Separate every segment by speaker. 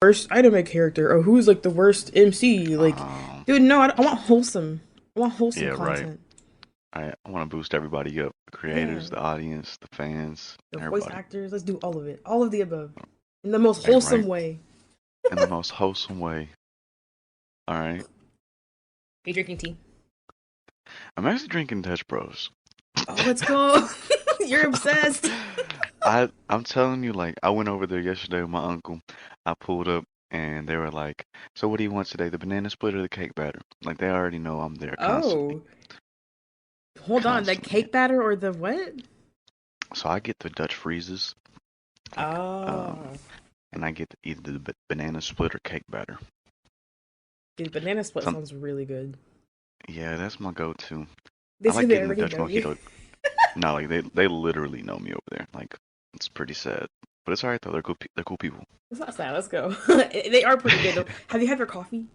Speaker 1: worst anime character or who's like the worst MC. Like, dude, no, I want wholesome. I want wholesome
Speaker 2: Yeah, right.
Speaker 1: content.
Speaker 2: I want to boost everybody up. The
Speaker 1: Yeah,
Speaker 2: creators, the audience, the fans,
Speaker 1: the voice
Speaker 2: everybody.
Speaker 1: actors. Let's do all of it. All of the above, in the most
Speaker 2: Right, right.
Speaker 1: wholesome way.
Speaker 2: In the most wholesome way. All right.
Speaker 1: Are you drinking tea?
Speaker 2: I'm actually drinking Dutch Bros.
Speaker 1: Oh, let's go. You're obsessed.
Speaker 2: I'm telling you, like, I went over there yesterday with my uncle. I pulled up and they were like, "So what do you want today? The banana split or the cake batter?" Like they already know I'm there constantly,
Speaker 1: Oh, hold on. The
Speaker 2: constantly.
Speaker 1: cake batter or the what?
Speaker 2: So I get the Dutch freezes, like,
Speaker 1: Oh,
Speaker 2: and I get either the banana split or cake batter.
Speaker 1: dude, banana split
Speaker 2: Some,
Speaker 1: sounds really good.
Speaker 2: yeah, that's my go-to.
Speaker 1: They
Speaker 2: I
Speaker 1: say
Speaker 2: like
Speaker 1: they
Speaker 2: getting the
Speaker 1: already
Speaker 2: Dutch
Speaker 1: know you.
Speaker 2: mojito. No, like they literally know me over there. Like it's pretty sad, but it's alright though. They're cool people.
Speaker 1: It's not sad. Let's go. They are pretty good though. Have you had their coffee?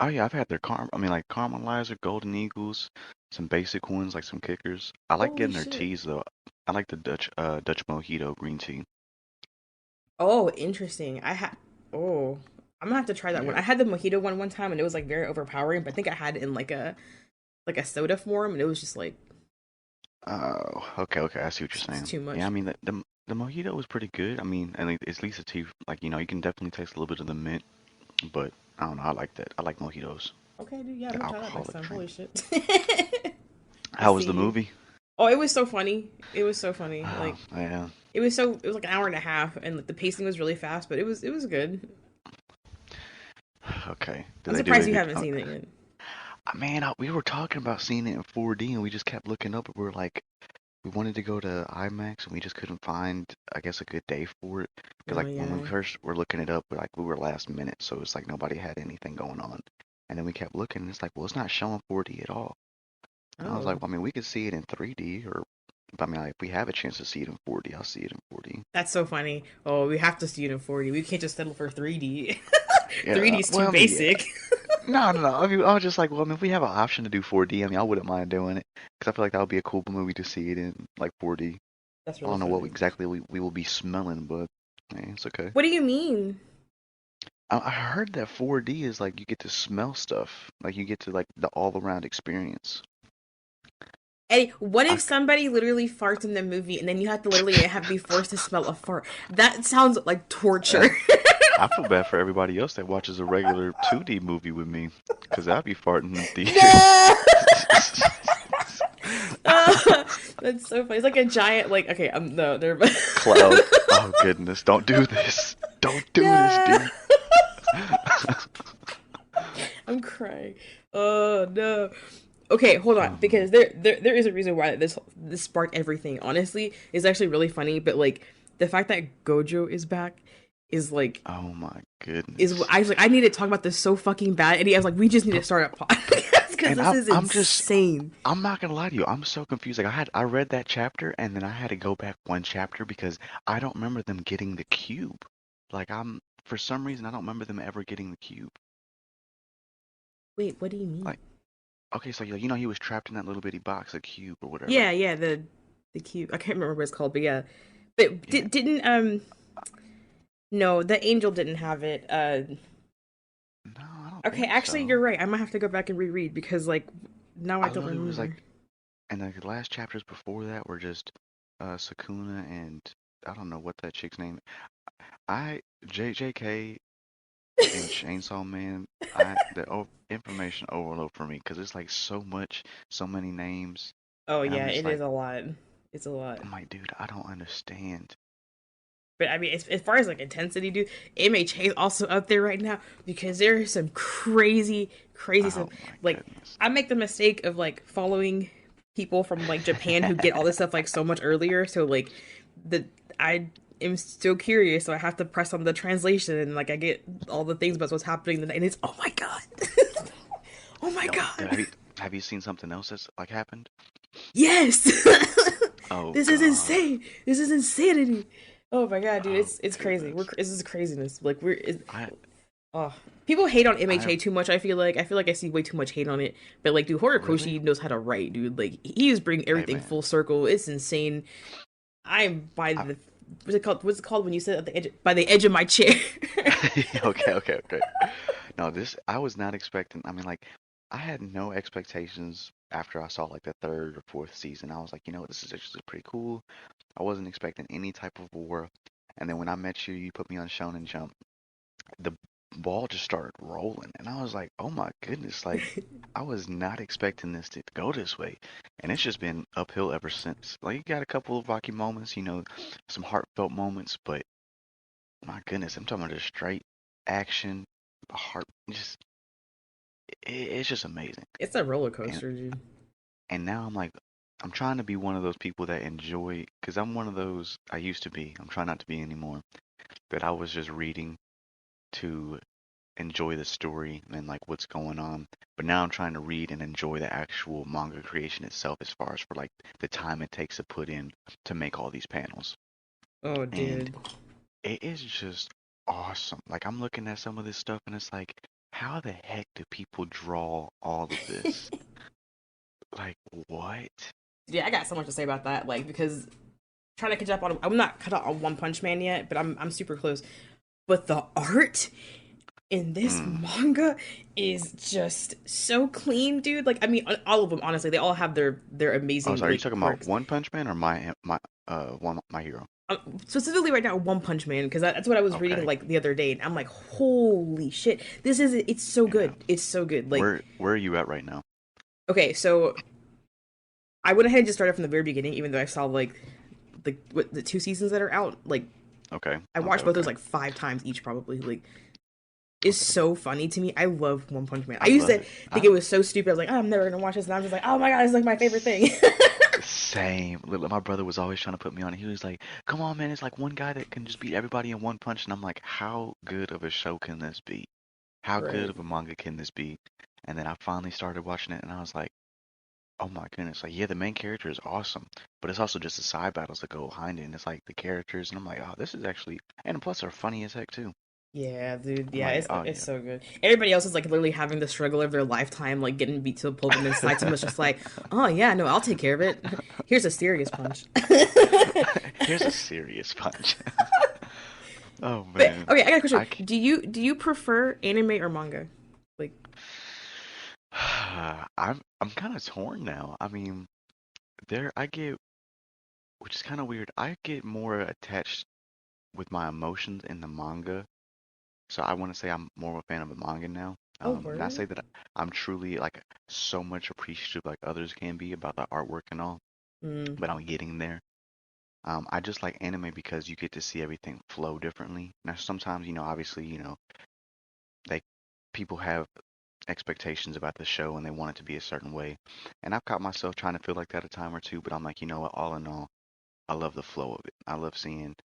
Speaker 2: Oh yeah, I've had their I mean like caramelizer, golden eagles, some basic ones like some kickers. I like
Speaker 1: Holy
Speaker 2: getting their
Speaker 1: shit.
Speaker 2: teas though. I like the Dutch mojito green tea.
Speaker 1: Oh, interesting. Oh, I'm gonna have to try that one.
Speaker 2: Yeah.
Speaker 1: I had the mojito one time and it was like very overpowering, but I think I had it in like a soda form and it was just like
Speaker 2: Oh, okay, okay. I see what you're
Speaker 1: it's
Speaker 2: saying.
Speaker 1: too
Speaker 2: Yeah, I
Speaker 1: much.
Speaker 2: mean the mojito was pretty good. I mean, and like, at least a tea. Like you can definitely taste a little bit of the mint, but I don't know. I like that. I like mojitos,
Speaker 1: Okay, dude. Yeah, I'm
Speaker 2: the
Speaker 1: gonna try that next
Speaker 2: alcoholic
Speaker 1: time.
Speaker 2: drink.
Speaker 1: Holy shit. I
Speaker 2: How was
Speaker 1: see
Speaker 2: the
Speaker 1: you.
Speaker 2: movie?
Speaker 1: Oh, it was so funny. It was so funny.
Speaker 2: Oh,
Speaker 1: Like
Speaker 2: yeah.
Speaker 1: it was like an hour and a half, and like, the pacing was really fast, but it was good.
Speaker 2: Okay. Did
Speaker 1: I'm
Speaker 2: they do
Speaker 1: surprised
Speaker 2: a
Speaker 1: you
Speaker 2: good?
Speaker 1: haven't seen it yet.
Speaker 2: Man, we were talking about seeing it in 4D, and we just kept looking up, and we were like, we wanted to go to IMAX, and we just couldn't find, I guess, a good day for it. Because
Speaker 1: Oh
Speaker 2: like when we
Speaker 1: yeah.
Speaker 2: first were looking it up, like we were last minute, so it's like nobody had anything going on. And then we kept looking, and it's like, well, it's not showing 4D at all. And I was
Speaker 1: Oh,
Speaker 2: like, well, I mean, we could see it in 3D, or I mean, like, if we have a chance to see it in 4D, I'll see it in 4D.
Speaker 1: that's so funny. Oh, we have to see it in 4D. We can't just settle for 3D.
Speaker 2: Yeah,
Speaker 1: 3D is too
Speaker 2: well, I mean, yeah.
Speaker 1: basic.
Speaker 2: No, no, no. I mean, I was just like, well, I mean, if we have an option to do 4D, I mean, I wouldn't mind doing it because I feel like that would be a cool movie to see it in like 4D.
Speaker 1: That's
Speaker 2: I
Speaker 1: really
Speaker 2: don't know what
Speaker 1: funny.
Speaker 2: exactly we will be smelling, but hey, it's okay.
Speaker 1: What do you mean?
Speaker 2: I heard that 4D is like you get to smell stuff, like you get to like the all around experience.
Speaker 1: Eddie, what
Speaker 2: I
Speaker 1: if somebody literally farts in the movie and then you have to literally have be forced to smell a fart? That sounds like
Speaker 2: uh,
Speaker 1: torture.
Speaker 2: I feel bad for everybody else that watches a regular 2D movie with me, because I'd be farting in
Speaker 1: No.
Speaker 2: theaters.
Speaker 1: That's so funny. It's like a giant, like, okay, no, there.
Speaker 2: Cloud. Oh goodness, don't do this. Don't do this,
Speaker 1: No.
Speaker 2: dude.
Speaker 1: I'm crying. Oh no. Okay, hold on,
Speaker 2: Um,
Speaker 1: because there is a reason why this sparked everything. Honestly, it's actually really funny, but like the fact that Gojo is back is like
Speaker 2: oh my
Speaker 1: is
Speaker 2: goodness.
Speaker 1: I was like I need to talk about this so fucking bad, and I was like we just need to start a podcast because
Speaker 2: And
Speaker 1: this is insane.
Speaker 2: I'm not gonna lie to you, I'm so confused. Like I read that chapter and then I had to go back one chapter because I don't remember them getting the cube. Like for some reason I don't remember them ever getting the cube.
Speaker 1: Wait, what do you mean?
Speaker 2: Like okay, so you know he was trapped in that little bitty box, a cube or whatever.
Speaker 1: Yeah, yeah, the cube. I can't remember what it's called, but yeah, but
Speaker 2: Yeah.
Speaker 1: didn't no, the angel didn't have it.
Speaker 2: No, I don't
Speaker 1: Okay,
Speaker 2: think
Speaker 1: actually,
Speaker 2: so.
Speaker 1: you're right. I might have to go back and reread because like now I
Speaker 2: I
Speaker 1: don't
Speaker 2: literally was
Speaker 1: remember.
Speaker 2: like and like the last chapters before that were just Sakuna and I don't know what that chick's name. I JJK and Chainsaw Man, information overload for me because it's like so much, so many names,
Speaker 1: Oh
Speaker 2: and I'm
Speaker 1: yeah,
Speaker 2: just
Speaker 1: it is
Speaker 2: like,
Speaker 1: a lot. It's a lot.
Speaker 2: I'm like, dude, I don't understand.
Speaker 1: But I mean, as far as like intensity, dude, MHA is also up there right now because there is some crazy, crazy stuff.
Speaker 2: Oh my
Speaker 1: Like,
Speaker 2: goodness.
Speaker 1: I make the mistake of like following people from like Japan who get all this stuff like so much earlier. So like, the I am still curious, so I have to press on the translation and like I get all the things about what's happening, and it's oh my god, oh my
Speaker 2: Yo,
Speaker 1: god,
Speaker 2: have you seen something else that's like happened?
Speaker 1: yes,
Speaker 2: Oh
Speaker 1: this is
Speaker 2: God.
Speaker 1: insane. This is insanity. Oh my god, dude,
Speaker 2: Oh
Speaker 1: it's crazy.
Speaker 2: goodness.
Speaker 1: This is craziness. Like
Speaker 2: I
Speaker 1: oh, people hate on
Speaker 2: I
Speaker 1: MHA too much. I feel like I see way too much hate on it. But like, dude,
Speaker 2: really?
Speaker 1: Horikoshi knows how to write, dude. Like, he is bringing
Speaker 2: Hey
Speaker 1: everything
Speaker 2: man.
Speaker 1: full circle. It's insane. I'm by
Speaker 2: I
Speaker 1: the what's it called? What's it called when you sit at the edge by the edge of my chair?
Speaker 2: Okay, okay, okay. No, this I was not expecting. I mean, like, I had no expectations after I saw like the third or fourth season. I was like, you know what, this is actually pretty cool. I wasn't expecting any type of war. And then when I met you, you put me on Shonen Jump. The ball just started rolling, and I was like, oh my goodness, like I was not expecting this to go this way. And it's just been uphill ever since. Like, you got a couple of rocky moments, some heartfelt moments, but my goodness, I'm talking about just straight action, heart, just it's just amazing.
Speaker 1: It's a roller
Speaker 2: And
Speaker 1: coaster, dude.
Speaker 2: and now I'm like, I'm trying to be one of those people that enjoy, because I'm one of those, I used to be, I'm trying not to be anymore, that I was just reading to enjoy the story and like what's going on. But now I'm trying to read and enjoy the actual manga creation itself, as far as for like the time it takes to put in to make all these panels.
Speaker 1: Oh,
Speaker 2: And
Speaker 1: dude.
Speaker 2: it is just awesome. Like, I'm looking at some of this stuff and it's like, how the heck do people draw all of this? Like, what?
Speaker 1: Yeah, I got so much to say about that. Like, because trying to catch up on, I'm not caught up on One Punch Man yet, but I'm super close. But the art in this
Speaker 2: Mm.
Speaker 1: manga is just so clean, dude. Like, I mean, all of them, honestly, they all have their
Speaker 2: Oh,
Speaker 1: amazing
Speaker 2: so are you
Speaker 1: like
Speaker 2: talking about
Speaker 1: quirks.
Speaker 2: One Punch Man or my hero?
Speaker 1: Specifically right now, One Punch Man, because that's what I was reading
Speaker 2: Okay.
Speaker 1: like the other day, and I'm like, holy shit, this is it's so
Speaker 2: Yeah.
Speaker 1: good, it's so good. Like,
Speaker 2: Where are you at right now?
Speaker 1: okay, so I went ahead and just started from the very beginning, even though I saw like the two seasons that are out. Like,
Speaker 2: Okay.
Speaker 1: I
Speaker 2: Okay.
Speaker 1: watched both those
Speaker 2: Okay.
Speaker 1: like 5 times each, probably. Like, it's
Speaker 2: Okay.
Speaker 1: so funny to me. I love One Punch Man. I
Speaker 2: I
Speaker 1: used
Speaker 2: love
Speaker 1: to
Speaker 2: it.
Speaker 1: think it was so stupid. I was like, oh, I'm never gonna watch this, and I'm just like, oh my god, it's like my favorite thing.
Speaker 2: Same. My brother was always trying to put me on it. He was like, "Come on, man! It's like one guy that can just beat everybody in one punch." And I'm like, "How good of a show can this be? How good
Speaker 1: Right.
Speaker 2: of a manga can this be?" And then I finally started watching it, and I was like, "Oh my goodness!" Like, yeah, the main character is awesome, but it's also just the side battles that go behind it, and it's like the characters, and I'm like, "Oh, this is actually," and plus they're funny as heck too.
Speaker 1: Yeah, dude.
Speaker 2: I'm
Speaker 1: Yeah,
Speaker 2: like, "Oh
Speaker 1: it's
Speaker 2: yeah."
Speaker 1: so good. Everybody else is like literally having the struggle of their lifetime, like getting beat to the pulp, and then Saitama's just like, "Oh yeah, no, I'll take care of it. Here's a serious punch."
Speaker 2: Here's a serious punch. Oh
Speaker 1: But
Speaker 2: man,
Speaker 1: okay, I got a question.
Speaker 2: I c-
Speaker 1: Do you prefer anime or manga? Like,
Speaker 2: I'm kind of torn now. I mean, there I get, which is kind of weird. I get more attached with my emotions in the manga, so I want to say I'm more of a fan of the manga now.
Speaker 1: oh
Speaker 2: Not say
Speaker 1: word.
Speaker 2: that I'm truly like so much appreciative like others can be about the artwork and all,
Speaker 1: Mm,
Speaker 2: but I'm getting there. I just like anime because you get to see everything flow differently. Now, sometimes, obviously, they people have expectations about the show and they want it to be a certain way. And I've caught myself trying to feel like that a time or two, but I'm like, you know what, all in all, I love the flow of it. I love seeing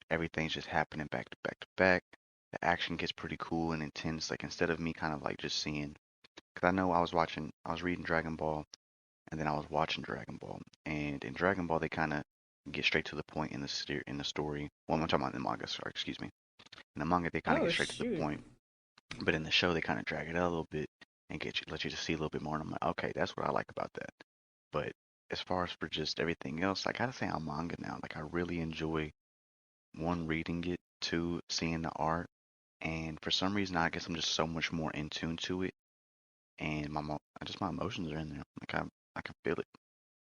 Speaker 2: everything's just happening back to back to back. The action gets pretty cool and intense. Like, instead of me kind of like just seeing, because I know I was reading Dragon Ball, and then I was watching Dragon Ball. And in Dragon Ball, they kind of get straight to the point in the story. Well, I'm talking about the manga, sorry, excuse me. In the manga, they kind of
Speaker 1: oh
Speaker 2: get straight to the
Speaker 1: shoot.
Speaker 2: point, but in the show, they kind of drag it out a little bit and let you just see a little bit more. And I'm like, okay, that's what I like about that. But as far as for just everything else, I gotta say I'm manga now. Like, I really enjoy, one, reading it, two, seeing the art, and for some reason I guess I'm just so much more in tune to it, and just my emotions are in there. Like, I can feel it.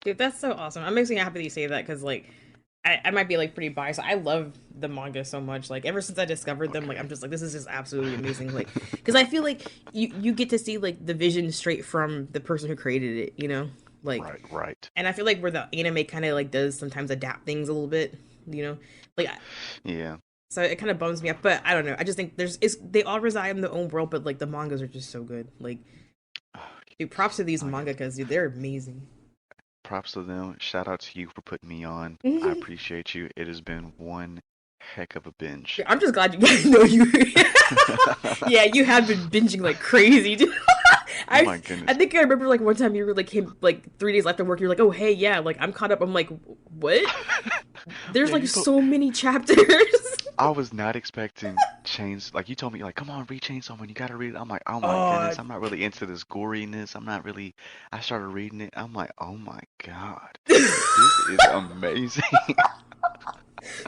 Speaker 1: Dude, that's so awesome. I'm makes me happy that you say that because like I might be like pretty biased. I love the manga so much. Like ever since I discovered them, like
Speaker 2: Okay.
Speaker 1: I'm just like this is just absolutely amazing. Like because I feel like you get to see like the vision straight from the person who created it. You know, like
Speaker 2: Right, right.
Speaker 1: and I feel like where the anime kind of like does sometimes adapt things a little bit. You know, like
Speaker 2: Yeah.
Speaker 1: so it kind of bums me up. But I don't know. I just think they all reside in their own world, but like the mangas are just so good. Like
Speaker 2: Oh,
Speaker 1: dude, props to these
Speaker 2: oh yeah.
Speaker 1: mangakas, dude. They're amazing.
Speaker 2: Props to them. Shout out to you for putting me on. I appreciate you. It has been one heck of a binge.
Speaker 1: I'm just glad you guys know you. Yeah, you have been binging like crazy. Dude.
Speaker 2: Oh
Speaker 1: I
Speaker 2: my
Speaker 1: I
Speaker 2: goodness.
Speaker 1: think I remember like one time you were like came like 3 days left of work. You're like, oh hey yeah, like I'm caught up. I'm like, what? There's
Speaker 2: Yeah,
Speaker 1: like so many chapters.
Speaker 2: I was not expecting Chains. Like, you told me, like, come on, read Chainsaw Man. You gotta read it. I'm like, oh my
Speaker 1: Oh,
Speaker 2: goodness. I'm not really into this goriness. I'm not really. I started reading it. I'm like, oh my God, this is amazing.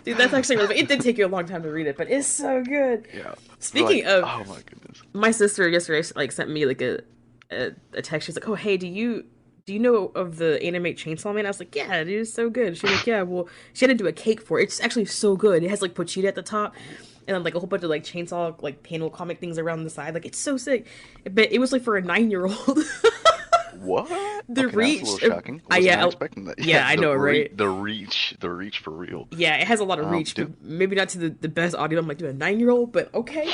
Speaker 1: Dude, that's actually really. It did take you a long time to read it, but it's so good.
Speaker 2: Yeah. But
Speaker 1: Speaking
Speaker 2: like,
Speaker 1: of,
Speaker 2: oh my goodness.
Speaker 1: my sister yesterday like sent me like a text. She's like, "Oh, hey, do you know of the anime Chainsaw Man?" I was like, "Yeah, it is so good." She's like, "Yeah, well, she had to do a cake for it. It's actually so good. It has like pochita at the top, and then like a whole bunch of like chainsaw like panel comic things around the side. Like it's so sick." But it was like for a 9-year-old.
Speaker 2: What?
Speaker 1: The
Speaker 2: Okay, that's a little
Speaker 1: reach,
Speaker 2: shocking. Was not
Speaker 1: yeah,
Speaker 2: expecting that. Yeah,
Speaker 1: yeah, I know, right?
Speaker 2: the reach for real.
Speaker 1: Yeah, it has a lot of reach, but
Speaker 2: Dude,
Speaker 1: maybe not to the best audio. I'm like, dude, a 9-year-old, but okay.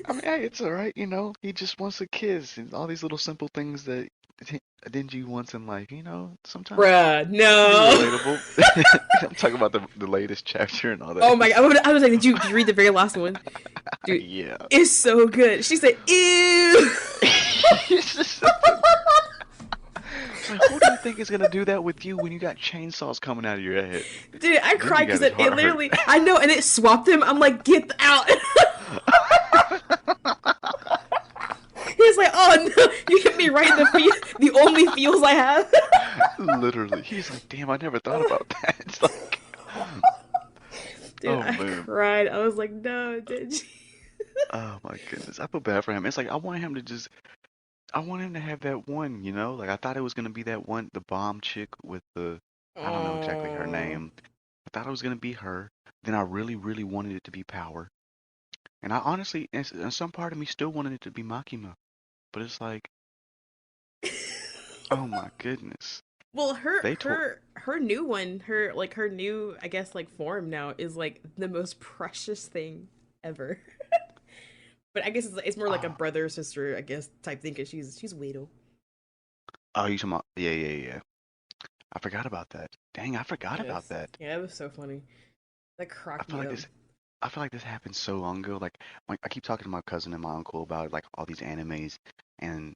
Speaker 2: I mean, hey, it's all right. He just wants a kiss and all these little simple things that Denji wants in life. Sometimes
Speaker 1: Bruh,
Speaker 2: it can be
Speaker 1: no.
Speaker 2: relatable. I'm talking about the latest chapter and all that.
Speaker 1: Oh my god, I was like, did you read the very last one? Dude,
Speaker 2: Yeah.
Speaker 1: it's so good. She said, ew.
Speaker 2: It's just something. It's like, who do you think is gonna do that with you when you got chainsaws coming out of your head?
Speaker 1: Dude, I
Speaker 2: Denji
Speaker 1: cried because
Speaker 2: got his
Speaker 1: it
Speaker 2: heart hurt.
Speaker 1: literally, I know, and it swapped him. I'm like, get out. He's like, oh no, you hit me right in the only feels I have.
Speaker 2: Literally, he's like, damn, I never thought about that. It's like,
Speaker 1: Dude,
Speaker 2: oh
Speaker 1: I
Speaker 2: man,
Speaker 1: cried. I was like, no, did you?
Speaker 2: oh my goodness, I feel bad for him. It's like I want him to have that one, like I thought it was gonna be that one, the bomb chick with I don't know exactly her
Speaker 1: Oh.
Speaker 2: name. I thought it was gonna be her. Then I really, really wanted it to be Power, and I honestly, and some part of me still wanted it to be Makima, but it's like, oh my goodness,
Speaker 1: Well, her
Speaker 2: they tore.
Speaker 1: her her new one, her new, I guess, like form now is like the most precious thing ever. But I guess it's more like a
Speaker 2: Oh,
Speaker 1: brother sister, I guess, type thing. Cause she's Weedle.
Speaker 2: oh, you talking about? Yeah, yeah, yeah. I forgot about that. Dang, I forgot about
Speaker 1: Yes,
Speaker 2: that.
Speaker 1: yeah, it was so funny. That
Speaker 2: I
Speaker 1: cracked
Speaker 2: feel
Speaker 1: me
Speaker 2: like
Speaker 1: up.
Speaker 2: this. I feel like this happened so long ago. Like, I keep talking to my cousin and my uncle about like all these animes and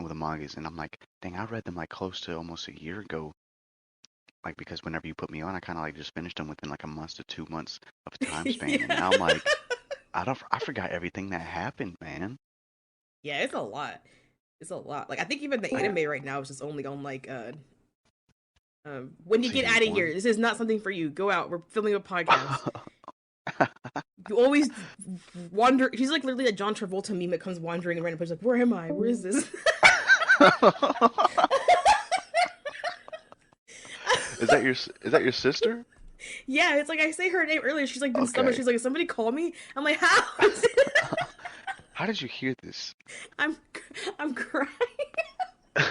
Speaker 2: with the mangas, and I'm like, dang, I read them like close to almost a year ago. Like because whenever you put me on, I kind of like just finished them within like a month to 2 months of a time span, and
Speaker 1: Yeah,
Speaker 2: now I'm like, I forgot everything that happened, man.
Speaker 1: yeah, it's a lot. It's a lot. Like I think even the anime right now is just only on like when you get
Speaker 2: Season
Speaker 1: out of here,
Speaker 2: one.
Speaker 1: this is not something for you. Go out. We're filming a podcast. You always wander. She's like literally a John Travolta meme that comes wandering around and places like, where am I? Where is this?
Speaker 2: Is that your sister?
Speaker 1: Yeah, it's like I say her name earlier. She's like been summoned.
Speaker 2: Okay.
Speaker 1: She's like, somebody call me. I'm like, how?
Speaker 2: How did you hear this?
Speaker 1: I'm I'm crying.
Speaker 2: Hey,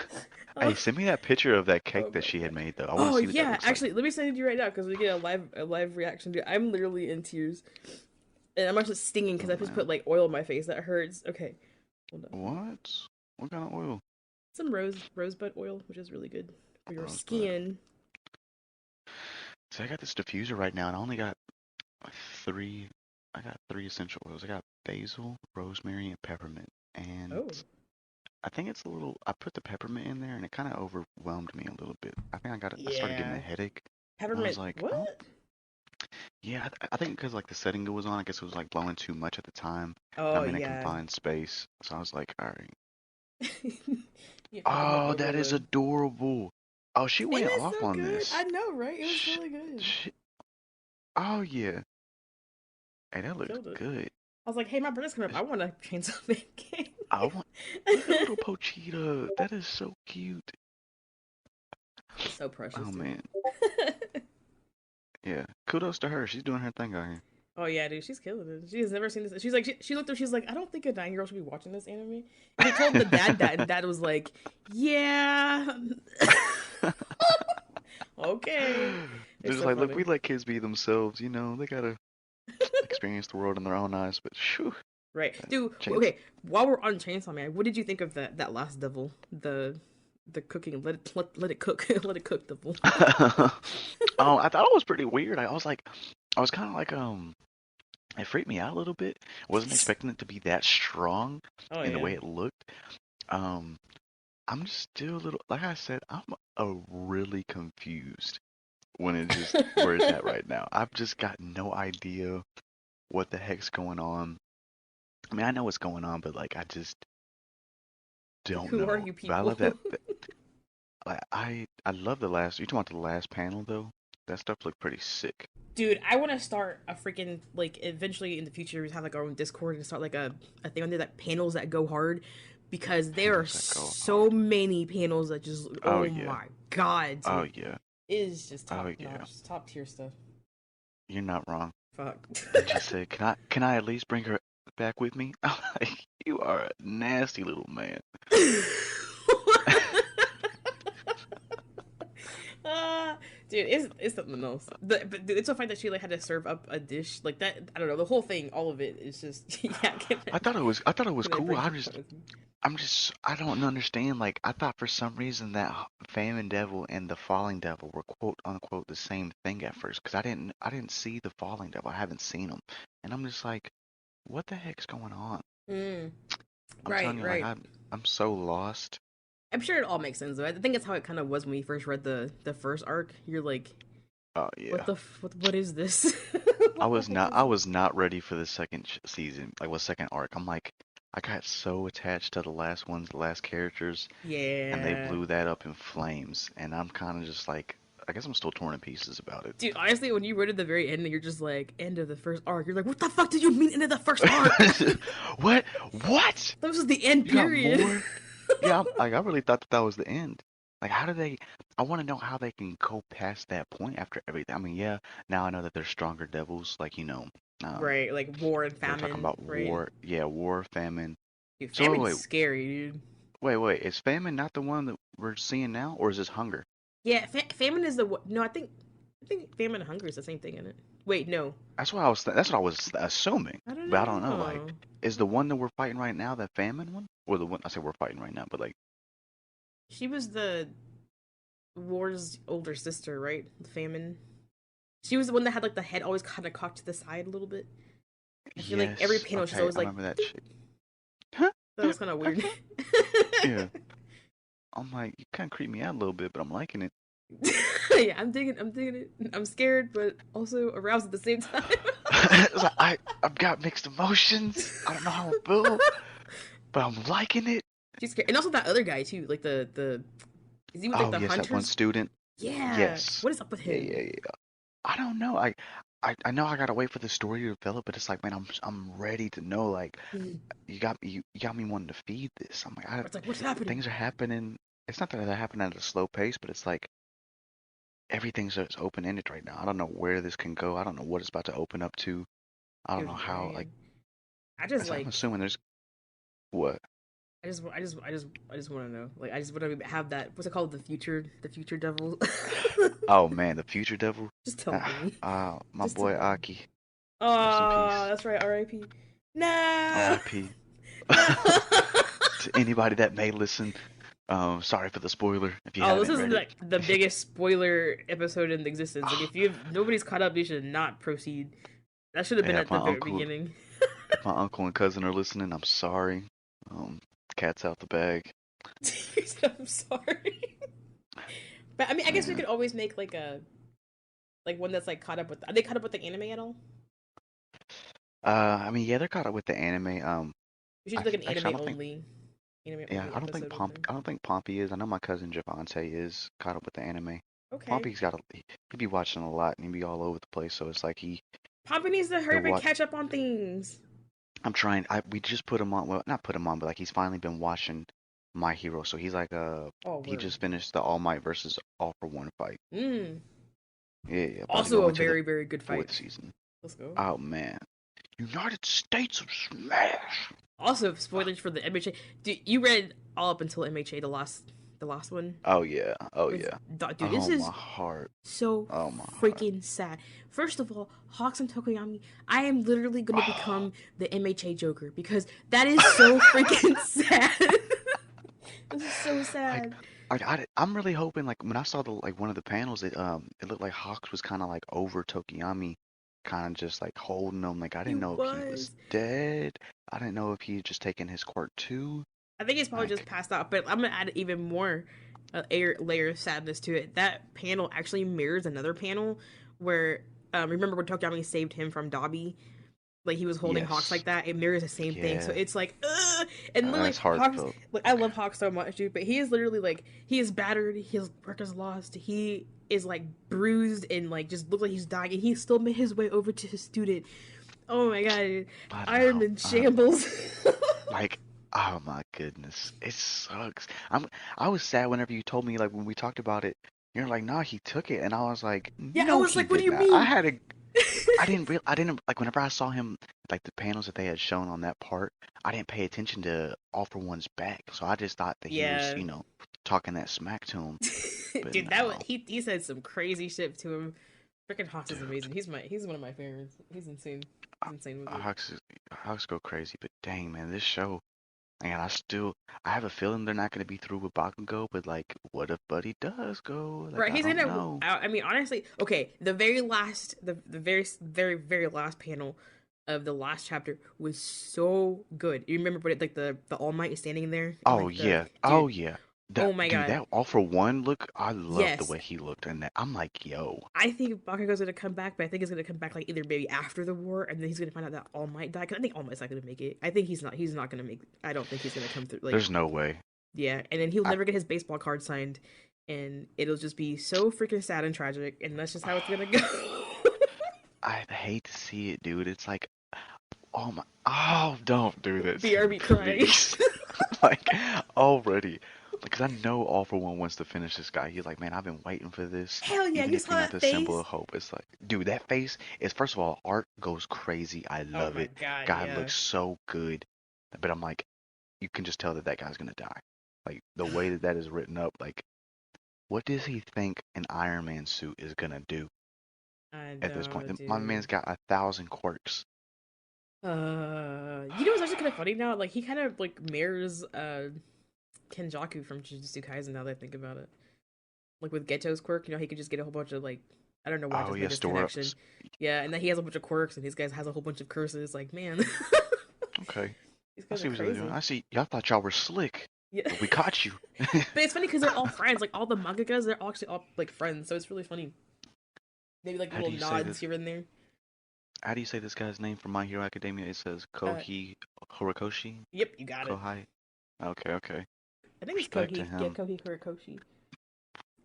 Speaker 1: Oh,
Speaker 2: send me that picture of that cake
Speaker 1: oh
Speaker 2: that
Speaker 1: my
Speaker 2: she had
Speaker 1: god.
Speaker 2: made, though. I want
Speaker 1: Oh
Speaker 2: to see what that
Speaker 1: yeah,
Speaker 2: looks like.
Speaker 1: actually, let me send it to you right now because we get a live reaction to it. I'm literally in tears, and I'm actually stinging because
Speaker 2: Oh
Speaker 1: I just put
Speaker 2: man.
Speaker 1: like oil in my face. That hurts. Okay, hold on.
Speaker 2: What? What kind of oil?
Speaker 1: Some rosebud oil, which is really good for your
Speaker 2: Rosebud.
Speaker 1: skin.
Speaker 2: See, I got this diffuser right now, and I only got three. I got three essential oils. I got basil, rosemary, and peppermint. And
Speaker 1: Oh
Speaker 2: I think it's a little. I put the peppermint in there, and it kind of overwhelmed me a little bit. I think I started getting a
Speaker 1: yeah,
Speaker 2: headache, and I was
Speaker 1: peppermint.
Speaker 2: like,
Speaker 1: What?
Speaker 2: oh, yeah. I think because like the setting it was on, I guess it was like blowing too much at the time.
Speaker 1: Oh
Speaker 2: I'm in a
Speaker 1: yeah.
Speaker 2: confined space, so I was like, all right.
Speaker 1: Yeah, peppermint
Speaker 2: Oh, that is
Speaker 1: overload.
Speaker 2: adorable. Oh, she
Speaker 1: It
Speaker 2: went
Speaker 1: is
Speaker 2: off
Speaker 1: so
Speaker 2: on
Speaker 1: good. I
Speaker 2: this.
Speaker 1: know, right? It was
Speaker 2: Sh
Speaker 1: really good.
Speaker 2: sh Oh yeah. Hey, that looks
Speaker 1: Killed it.
Speaker 2: good.
Speaker 1: I was like, hey, my brother's coming up. I
Speaker 2: It's-
Speaker 1: want a Chainsaw Man game.
Speaker 2: I want. Look at little Pochita. That is so cute.
Speaker 1: So precious,
Speaker 2: Oh
Speaker 1: dude.
Speaker 2: man. Yeah. Kudos to her. She's doing her thing out here.
Speaker 1: Oh yeah, dude, she's killing it. She has never seen this. She's like, she looked up. She's like, I don't think a 9-year-old should be watching this anime. And she told the dad that, and dad was like, yeah, okay. It's
Speaker 2: Just
Speaker 1: so
Speaker 2: like, look,
Speaker 1: funny.
Speaker 2: we let kids be themselves. They gotta experience the world in their own eyes. But shoo,
Speaker 1: Right,
Speaker 2: that
Speaker 1: dude.
Speaker 2: chance.
Speaker 1: Okay, while we're on Chainsaw Man, what did you think of that last devil? The cooking. Let it cook. Let it cook devil.
Speaker 2: I thought it was pretty weird. I was like, I was kind of like, it freaked me out a little bit. I wasn't expecting it to be that strong
Speaker 1: Oh
Speaker 2: in the
Speaker 1: yeah.
Speaker 2: way it looked. Um, I'm just still a little, like I said, I'm really confused when it just where it's at right now. I've just got no idea what the heck's going on. I mean, I know what's going on, but like I just don't
Speaker 1: Who are
Speaker 2: know.
Speaker 1: you
Speaker 2: But I love
Speaker 1: people?
Speaker 2: that. I love the last. You talking about the last panel though? that stuff looked pretty sick.
Speaker 1: Dude, I want to start a freaking like eventually in the future we have like our own Discord and start like a thing on there that panels that go hard because there are
Speaker 2: Panels that go
Speaker 1: so
Speaker 2: hard.
Speaker 1: many panels that just
Speaker 2: Oh
Speaker 1: oh
Speaker 2: yeah.
Speaker 1: my god,
Speaker 2: Oh
Speaker 1: dude,
Speaker 2: yeah.
Speaker 1: it is just
Speaker 2: Oh
Speaker 1: top
Speaker 2: yeah.
Speaker 1: notch, top tier stuff.
Speaker 2: You're not wrong.
Speaker 1: Fuck.
Speaker 2: And she said, can I at least bring her back with me? I'm like, you are a nasty little man.
Speaker 1: uh, dude, it's something else. But dude, it's so funny that she like had to serve up a dish like that. I don't know. The whole thing, all of it, is just yeah.
Speaker 2: I thought it was
Speaker 1: Can I
Speaker 2: cool.
Speaker 1: bring her with me?
Speaker 2: I don't understand. Like, I thought for some reason that Famine Devil and the Falling Devil were quote unquote the same thing at first, because I didn't see the Falling Devil. I haven't seen him, and I'm just like, what the heck's going on?
Speaker 1: Mm,
Speaker 2: I'm telling
Speaker 1: right,
Speaker 2: you, like,
Speaker 1: right.
Speaker 2: I'm so lost.
Speaker 1: I'm sure it all makes sense though. I think it's how it kind of was when we first read the first arc. You're like,
Speaker 2: Oh yeah.
Speaker 1: what is this?
Speaker 2: I
Speaker 1: What the
Speaker 2: was
Speaker 1: heck
Speaker 2: not
Speaker 1: is
Speaker 2: I
Speaker 1: this?
Speaker 2: was not ready for the second season, like the second arc. I'm like, I got so attached to the last ones, the last characters, and they
Speaker 1: Yeah.
Speaker 2: blew that up in flames. And I'm kind of just like, I guess I'm still torn in pieces about
Speaker 1: Dude, honestly, when you wrote at the very end, you're just like, end of the first arc. You're like, what the fuck did you mean end of the first arc?
Speaker 2: it. What? What?
Speaker 1: That was just the end,
Speaker 2: You got
Speaker 1: period.
Speaker 2: more? Yeah, like I really thought that that was the end. Like, how do they? I want to know how they can go past that point after everything. I mean, yeah, now I know that there's stronger devils, like um,
Speaker 1: Right, like war and
Speaker 2: they were talking
Speaker 1: famine,
Speaker 2: about
Speaker 1: right?
Speaker 2: war. Yeah, war, famine.
Speaker 1: Dude,
Speaker 2: So
Speaker 1: famine's
Speaker 2: wait,
Speaker 1: scary, dude.
Speaker 2: wait. Is famine not the one that we're seeing now, or is this hunger?
Speaker 1: Yeah, famine is the no. I think famine and hunger is the same thing, isn't it? Wait, no,
Speaker 2: That's what I was assuming,
Speaker 1: I don't
Speaker 2: but I don't know. Like,
Speaker 1: know.
Speaker 2: is the one that we're fighting right now the famine one, or the one I say we're fighting right now? But like,
Speaker 1: She was the war's older sister, right? The famine. She was the one that had like the head always kind of cocked to the side a little bit. I feel like every
Speaker 2: yes,
Speaker 1: panel she's
Speaker 2: okay,
Speaker 1: always
Speaker 2: I
Speaker 1: like,
Speaker 2: remember that
Speaker 1: "Ding."
Speaker 2: shit.
Speaker 1: That was kind of weird.
Speaker 2: Yeah, I'm like, you kind of creep me out a little bit, but I'm liking it.
Speaker 1: Yeah, I'm digging it. I'm scared, but also aroused at the same time.
Speaker 2: It's like, I've got mixed emotions. I don't know how I feel, but I'm liking it.
Speaker 1: She's scared, and also that other guy too. Like the is he with like
Speaker 2: Oh
Speaker 1: the
Speaker 2: yes, that one
Speaker 1: hunters?
Speaker 2: student.
Speaker 1: Yeah.
Speaker 2: Yes.
Speaker 1: What is up with
Speaker 2: Yeah,
Speaker 1: him?
Speaker 2: yeah, yeah. I don't know. I know I gotta wait for the story to develop, but it's like, man, I'm ready to know. Like,
Speaker 1: Mm.
Speaker 2: you got me wanting to feed this. I'm like,
Speaker 1: It's like what's happening?
Speaker 2: things are happening. It's not that they're happening at a slow pace, but it's like everything's just open ended right now. I don't know where this can go. I don't know what it's about to open up to. I don't know
Speaker 1: Dude,
Speaker 2: how. Like,
Speaker 1: man. I just
Speaker 2: I'm
Speaker 1: like
Speaker 2: assuming there's what?
Speaker 1: I just want to know. Like, I just want to have that. What's it called? The future devil.
Speaker 2: Oh man, the future devil.
Speaker 1: Just tell me.
Speaker 2: My
Speaker 1: Just tell
Speaker 2: boy
Speaker 1: me.
Speaker 2: Aki. Rest in
Speaker 1: Oh,
Speaker 2: peace.
Speaker 1: that's right. R.I.P. No,
Speaker 2: R.I.P.
Speaker 1: no.
Speaker 2: To anybody that may listen. Sorry for the spoiler if you
Speaker 1: Oh, this
Speaker 2: haven't
Speaker 1: is
Speaker 2: read it.
Speaker 1: like the biggest spoiler episode in existence. Like, if nobody's caught up, you should not proceed. That should have been
Speaker 2: Yeah,
Speaker 1: at the very beginning.
Speaker 2: if my uncle and cousin are listening, I'm sorry. Um, cat's out the bag.
Speaker 1: I'm sorry, but I mean, I guess we
Speaker 2: Man.
Speaker 1: could always make like a like one that's like caught up with. Are they caught up with the anime at all?
Speaker 2: I mean, yeah, they're caught up with the anime.
Speaker 1: We should do like an
Speaker 2: Actually,
Speaker 1: anime
Speaker 2: yeah,
Speaker 1: only episode with them.
Speaker 2: I don't think Pompey is. I know my cousin Javante is caught up with the anime.
Speaker 1: Okay.
Speaker 2: Pompey's he be watching a lot and he be all over the place. So it's like
Speaker 1: Papa needs to hurry
Speaker 2: he'll
Speaker 1: up and
Speaker 2: watch.
Speaker 1: catch up on things.
Speaker 2: I'm trying. We just put him on. Well, not put him on, but like he's finally been watching My Hero. So he's like
Speaker 1: Oh,
Speaker 2: he
Speaker 1: word.
Speaker 2: just finished the All Might versus All for One fight.
Speaker 1: Mm.
Speaker 2: Yeah, yeah, about to
Speaker 1: Also
Speaker 2: go
Speaker 1: a
Speaker 2: into the
Speaker 1: very, very good fight.
Speaker 2: fourth season.
Speaker 1: Let's go.
Speaker 2: Oh man, United States of Smash.
Speaker 1: Also, spoilers for the MHA. Dude, you read all up until MHA, the last one.
Speaker 2: Oh yeah, oh
Speaker 1: It's,
Speaker 2: yeah.
Speaker 1: dude, this
Speaker 2: Oh my
Speaker 1: is
Speaker 2: heart.
Speaker 1: so
Speaker 2: Oh my heart.
Speaker 1: freaking sad. First of all, Hawks and Tokoyami, I am literally gonna become the MHA Joker because that is so freaking sad. This is so
Speaker 2: like
Speaker 1: sad.
Speaker 2: I'm really hoping like when I saw the like one of the panels it looked like Hawks was kind of like over Tokiyami, kind of just like holding him. Like I
Speaker 1: He
Speaker 2: didn't know if he was
Speaker 1: was.
Speaker 2: dead. I didn't know if he had just taken his quirk too.
Speaker 1: I think he's probably just
Speaker 2: Like
Speaker 1: passed out, but I'm gonna add even more layer of sadness to it. That panel actually mirrors another panel where remember when Tokoyami saved him from Dobby, like he was holding Hawks
Speaker 2: yes,
Speaker 1: like that. It mirrors the same thing, so
Speaker 2: yeah,
Speaker 1: it's like, ugh! And literally
Speaker 2: that's
Speaker 1: Hawks.
Speaker 2: heartfelt.
Speaker 1: Like I love Hawks so much, dude, but he is literally like he is battered. His work is lost. He is like bruised and like just looks like he's dying, and he still made his way over to his student. Oh my god, I'm in shambles.
Speaker 2: Like, oh my goodness, it sucks. I was sad whenever you told me, like, when we talked about it. You're like, nah, he took it, and I was like,
Speaker 1: Yeah, I
Speaker 2: no,
Speaker 1: was
Speaker 2: he
Speaker 1: like, what do
Speaker 2: did
Speaker 1: you
Speaker 2: not. I
Speaker 1: mean?
Speaker 2: had a I didn't like whenever I saw him like the panels that they had shown on that part, I didn't pay attention to All for One's back. So I just thought that he was,
Speaker 1: Yeah.
Speaker 2: talking that smack to him. But
Speaker 1: Dude, that was,
Speaker 2: no.
Speaker 1: he said some crazy shit to him. Freaking Haas is
Speaker 2: Dude,
Speaker 1: amazing. He's one of my favorites. He's insane. He's insane with it.
Speaker 2: Hawks go crazy, but dang man, this show, and I have a feeling they're not gonna be through with Bakugo, but like what if Buddy does go? Like
Speaker 1: Right,
Speaker 2: I
Speaker 1: he's in
Speaker 2: don't
Speaker 1: it.
Speaker 2: know.
Speaker 1: I mean, honestly, okay. The very last, the very very last panel of the last chapter was so good. You remember, but like the All Might is standing there and
Speaker 2: Oh
Speaker 1: like the
Speaker 2: yeah, oh
Speaker 1: dude.
Speaker 2: yeah.
Speaker 1: Oh my
Speaker 2: Dude,
Speaker 1: god.
Speaker 2: that All for One look, I love the
Speaker 1: Yes,
Speaker 2: way he looked in that. I'm like, yo.
Speaker 1: I think Bakugo's gonna come back, but I think he's gonna come back like either maybe after the war, and then he's gonna find out that All Might died. Cause I think All Might's not gonna make it. I think he's not. He's not gonna make. I don't think he's gonna come through. Like
Speaker 2: There's no way.
Speaker 1: yeah, and then he'll
Speaker 2: I
Speaker 1: never get his baseball card signed, and it'll just be so freaking sad and tragic, and that's just how it's gonna go.
Speaker 2: I hate to see it, dude. It's like, oh my, oh, don't do that to me,
Speaker 1: BRB crying.
Speaker 2: please. Like, already. Because I know All for One wants to finish this guy. He's like, man, I've been waiting for this.
Speaker 1: Hell yeah,
Speaker 2: Even
Speaker 1: you
Speaker 2: if
Speaker 1: saw
Speaker 2: you're not
Speaker 1: that
Speaker 2: the symbol
Speaker 1: face?
Speaker 2: of hope. It's like, dude, that face is, first of all, art goes crazy. I
Speaker 1: Oh
Speaker 2: love
Speaker 1: my
Speaker 2: it.
Speaker 1: god,
Speaker 2: God
Speaker 1: yeah.
Speaker 2: looks so good. But I'm like, you can just tell that that guy's gonna die. Like, the way that that is written up, like, what does he think an Iron Man suit is gonna do
Speaker 1: I
Speaker 2: at this
Speaker 1: know,
Speaker 2: point? My man's
Speaker 1: dude.
Speaker 2: got 1,000 quirks.
Speaker 1: What's actually kind of funny now? Like he kind of like mirrors Kenjaku from Jujutsu Kaisen. Now that I think about it, like with Geto's quirk, he could just get a whole bunch of like I don't know why I
Speaker 2: Oh,
Speaker 1: just made
Speaker 2: yeah,
Speaker 1: this
Speaker 2: store
Speaker 1: connection.
Speaker 2: ups.
Speaker 1: Yeah, and then he has a bunch of quirks, and these guys has a whole bunch of curses. Like man,
Speaker 2: Okay.
Speaker 1: these
Speaker 2: I
Speaker 1: guys are
Speaker 2: see what you're doing.
Speaker 1: crazy.
Speaker 2: I see. Y'all thought y'all were slick,
Speaker 1: Yeah,
Speaker 2: but we caught you.
Speaker 1: but it's funny because they're all friends. Like all the mangakas, they're all actually all like friends. So it's really funny. Maybe like
Speaker 2: How do
Speaker 1: little
Speaker 2: you say
Speaker 1: nods
Speaker 2: this?
Speaker 1: here and there.
Speaker 2: How do you say this guy's name from My Hero Academia? It says
Speaker 1: Uh,
Speaker 2: Kohi Horikoshi?
Speaker 1: yep, you got it.
Speaker 2: Kohai? Okay, okay.
Speaker 1: I think it's
Speaker 2: Respect to
Speaker 1: Kohi. Yeah,
Speaker 2: him.
Speaker 1: Kohi Horikoshi.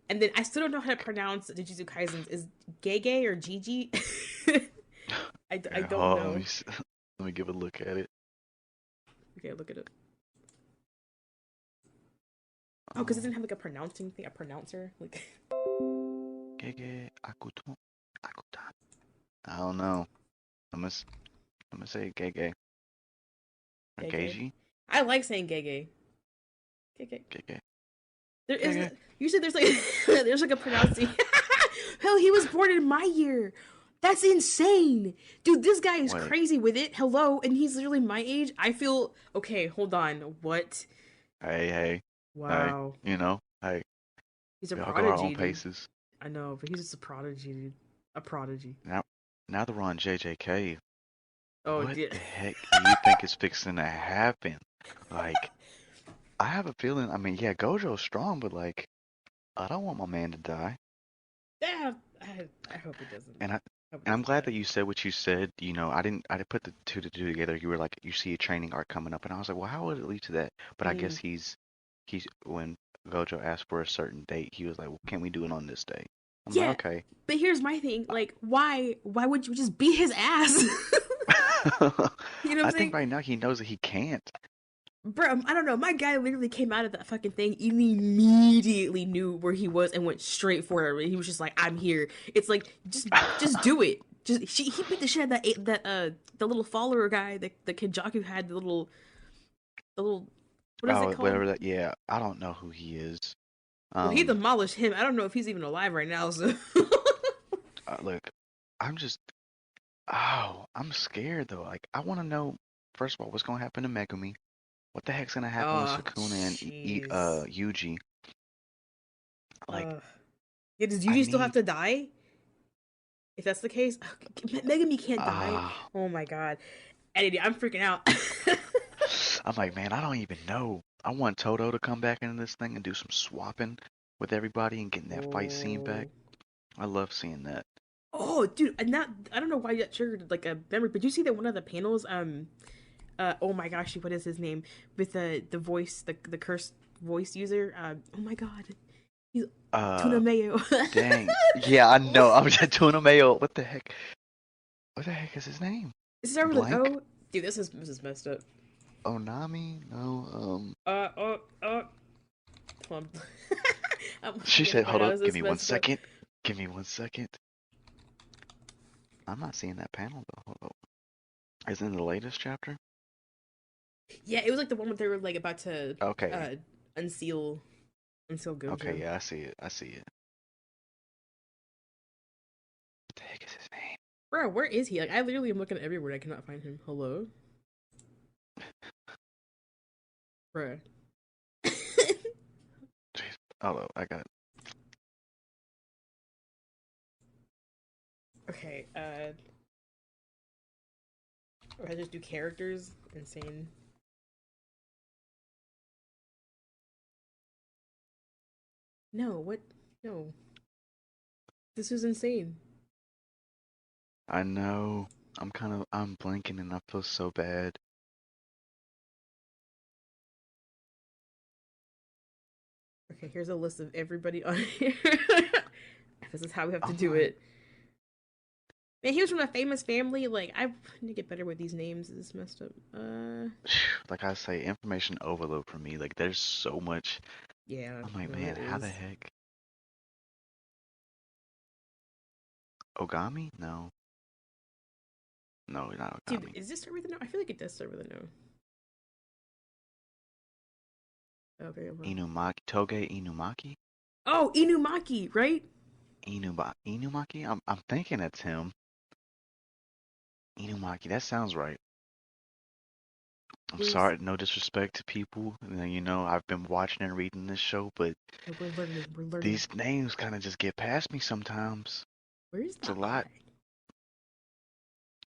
Speaker 1: And then I still don't know how to pronounce Jujutsu Kaisen's. Is Gege or Gigi? I
Speaker 2: Yeah,
Speaker 1: don't
Speaker 2: let
Speaker 1: know.
Speaker 2: let me give a look at it.
Speaker 1: Okay, look it up. Oh, because it
Speaker 2: Um,
Speaker 1: didn't have like a pronouncing thing, a pronouncer. Like,
Speaker 2: Gege Akuto Akutan. I don't know. I'm gonna s- I'm gonna say Gege or
Speaker 1: Gege.
Speaker 2: Geiji.
Speaker 1: I like saying Gege. Gege.
Speaker 2: Gege.
Speaker 1: There is.
Speaker 2: Gege.
Speaker 1: You said there's like there's like a pronouncing. Hell, he was born in my year. That's insane, dude. This guy is
Speaker 2: Wait.
Speaker 1: crazy with it. Hello, and he's literally my age. I feel okay. Hold on. What?
Speaker 2: Hey, hey, hey.
Speaker 1: Wow.
Speaker 2: Hey.
Speaker 1: He's a
Speaker 2: We all go our
Speaker 1: prodigy,
Speaker 2: own
Speaker 1: dude.
Speaker 2: paces.
Speaker 1: I know, but he's just a prodigy, dude. A prodigy.
Speaker 2: Now, now that we're on JJK,
Speaker 1: Oh,
Speaker 2: what
Speaker 1: dude.
Speaker 2: the heck do you think is fixing to happen? Like, I have a feeling, I mean, yeah, Gojo's strong, but like, I don't want my man to die.
Speaker 1: Yeah, I hope he doesn't.
Speaker 2: And I
Speaker 1: I hope he
Speaker 2: and I'm
Speaker 1: doesn't
Speaker 2: glad
Speaker 1: die.
Speaker 2: that you said what you said. I didn't put the two to two together. You were like, you see a training arc coming up, and I was like, well, how would it lead to that? But I
Speaker 1: Mm.
Speaker 2: guess he's when Gojo asked for a certain date, he was like, well, can we do it on this day? I'm like,
Speaker 1: Yeah,
Speaker 2: okay.
Speaker 1: but here's my thing. Like, why would you just beat his ass? You know what I'm
Speaker 2: I think
Speaker 1: saying?
Speaker 2: right now he knows that he can't.
Speaker 1: Bro, I don't know. My guy literally came out of that fucking thing and immediately knew where he was and went straight for it. He was just like, "I'm here." It's like, just do it. He beat the shit out of the little follower guy that the Kenjaku had the little what is it
Speaker 2: Oh,
Speaker 1: called?
Speaker 2: whatever that. Yeah, I don't know who he is.
Speaker 1: Well, he
Speaker 2: Um,
Speaker 1: demolished him. I don't know if he's even alive right now. So
Speaker 2: look, I'm just, I'm scared though. Like, I want to know first of all what's gonna happen to Megumi. What the heck's gonna happen with
Speaker 1: oh,
Speaker 2: Sukuna and
Speaker 1: jeez.
Speaker 2: Yuji? Like,
Speaker 1: Uh, yeah, does
Speaker 2: I
Speaker 1: Yuji still have
Speaker 2: need,
Speaker 1: to die? If that's the case, Megami can't die.
Speaker 2: ah,
Speaker 1: Oh my god, Eddie, I'm freaking out.
Speaker 2: I'm like, man, I don't even know. I want Toto to come back into this thing and do some swapping with everybody and getting that fight scene back.
Speaker 1: Oh.
Speaker 2: I love seeing that.
Speaker 1: Oh, dude, and that I don't know why that triggered like a memory, but you see that one of the panels, oh my gosh, what is his name? With the voice, the cursed voice user, oh my god, He's tuna
Speaker 2: Uh,
Speaker 1: mayo.
Speaker 2: dang. Yeah, I know. I'm just tuna mayo. What the heck? What the heck is his name?
Speaker 1: Is it start with an
Speaker 2: Blank?
Speaker 1: O? Dude, this is messed up.
Speaker 2: Onami? No.
Speaker 1: Oh. Hold on. I'm
Speaker 2: She
Speaker 1: looking at
Speaker 2: said,
Speaker 1: it right
Speaker 2: "Hold
Speaker 1: now.
Speaker 2: up.
Speaker 1: This
Speaker 2: Give
Speaker 1: is
Speaker 2: me one
Speaker 1: messed up.
Speaker 2: second. Give me 1 second." I'm not seeing that panel though. Hold up. Is it in the latest chapter?
Speaker 1: Yeah, it was like the one where they were like about to
Speaker 2: Okay.
Speaker 1: uh unseal
Speaker 2: Okay.
Speaker 1: Gojo.
Speaker 2: Yeah, I see it. I see it. What the heck is his name?
Speaker 1: Bro, where is he? Like, I literally am looking everywhere. I cannot find him. Hello, bro.
Speaker 2: Jeez. Hold up. I got it.
Speaker 1: Okay. Or I just do characters. Insane. No, what? No, this is insane.
Speaker 2: I know. I'm blanking and I feel so bad.
Speaker 1: Okay, here's a list of everybody on here. This is how we have to
Speaker 2: I'm
Speaker 1: do
Speaker 2: like,
Speaker 1: it. Man, he was from a famous family. Like, I need to get better with these names. This is messed up.
Speaker 2: like I say, information overload for me. Like, there's so much.
Speaker 1: Yeah,
Speaker 2: I'm like,
Speaker 1: no, there
Speaker 2: man, how the
Speaker 1: is.
Speaker 2: heck? Ogami? No. No, not
Speaker 1: Dude,
Speaker 2: Ogami.
Speaker 1: is this start with a no? I feel like it does start with a no. Okay, well.
Speaker 2: Inumaki. Toge Inumaki?
Speaker 1: Oh, Inumaki, right?
Speaker 2: Inumaki? I'm thinking it's him. Inumaki, that sounds right. I'm
Speaker 1: Where's?
Speaker 2: sorry, no disrespect to people. I've been watching and reading this show, but
Speaker 1: No, we're learning. We're learning.
Speaker 2: these names kind of just get past me sometimes.
Speaker 1: Where's
Speaker 2: It's
Speaker 1: the
Speaker 2: a lot.
Speaker 1: I?